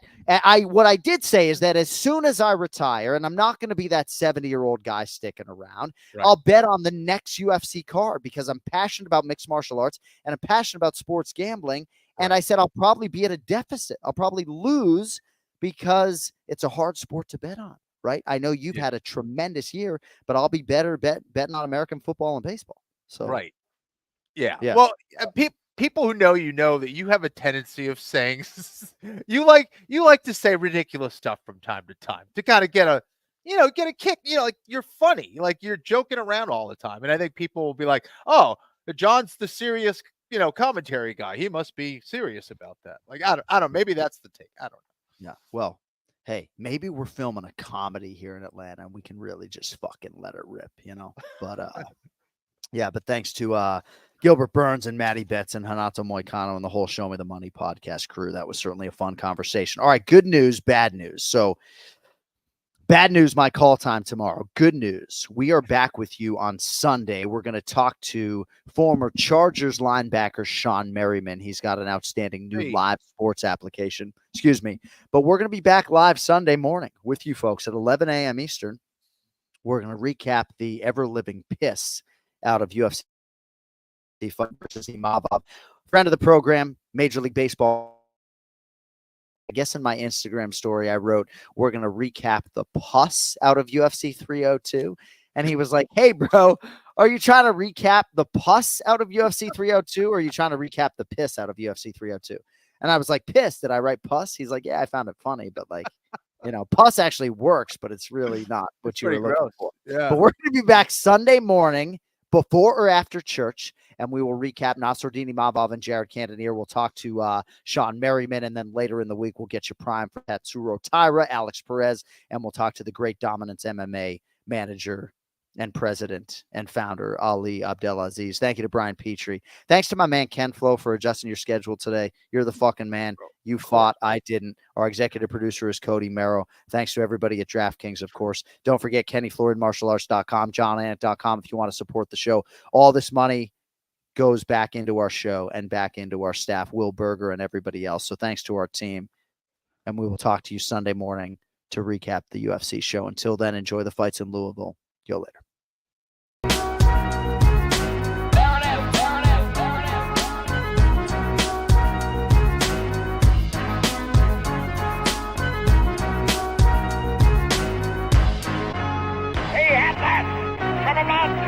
what I did say is that as soon as I retire, and I'm not going to be that 70-year-old guy sticking around, Right. I'll bet on the next UFC card because I'm passionate about mixed martial arts and I'm passionate about sports gambling. And I said, I'll probably be at a deficit. I'll probably lose because it's a hard sport to bet on, right? I know you've had a tremendous year, but I'll be better betting on American football and baseball. So, Right. Yeah. Yeah. Well, people who know you know that you have a tendency of saying you like to say ridiculous stuff from time to time to kind of get a kick. Like you're funny, like you're joking around all the time, and I think people will be like, "Oh, John's the serious, commentary guy. He must be serious about that." Like I don't. Maybe that's the take. I don't know. Yeah. Well, hey, maybe we're filming a comedy here in Atlanta and we can really just fucking let it rip, But yeah, but thanks to Gilbert Burns and Maddie Betts and Hanato Moicano and the whole Show Me the Money podcast crew. That was certainly a fun conversation. All right, good news, bad news. So bad news, my call time tomorrow. Good news, we are back with you on Sunday. We're going to talk to former Chargers linebacker Sean Merriman. He's got an outstanding new live sports application. Excuse me. But we're going to be back live Sunday morning with you folks at 11 a.m. Eastern. We're going to recap the ever-living piss out of UFC fight versus Imavov. Friend of the program, Major League Baseball. I guess in my Instagram story, I wrote, we're going to recap the pus out of UFC 302. And he was like, hey, bro, are you trying to recap the pus out of UFC 302? Or are you trying to recap the piss out of UFC 302? And I was like, piss, did I write pus? He's like, yeah, I found it funny. But like, pus actually works, but it's really not what you were looking for. Yeah. But we're going to be back Sunday morning before or after church, and we will recap Nasruddin Imavov and Jared Cannonier. We'll talk to Sean Merriman, and then later in the week, we'll get you prime for Tatsuro Taira, Alex Perez, and we'll talk to the Great Dominance MMA manager and president and founder, Ali Abdelaziz. Thank you to Brian Petrie. Thanks to my man, Ken Flo, for adjusting your schedule today. You're the fucking man. You fought. I didn't. Our executive producer is Cody Merrow. Thanks to everybody at DraftKings, of course. Don't forget KennyFlorianMartialArts.com, JohnAnt.com if you want to support the show. All this money goes back into our show and back into our staff, Will Berger and everybody else. So thanks to our team. And we will talk to you Sunday morning to recap the UFC show. Until then, enjoy the fights in Louisville. Go later. He had that from about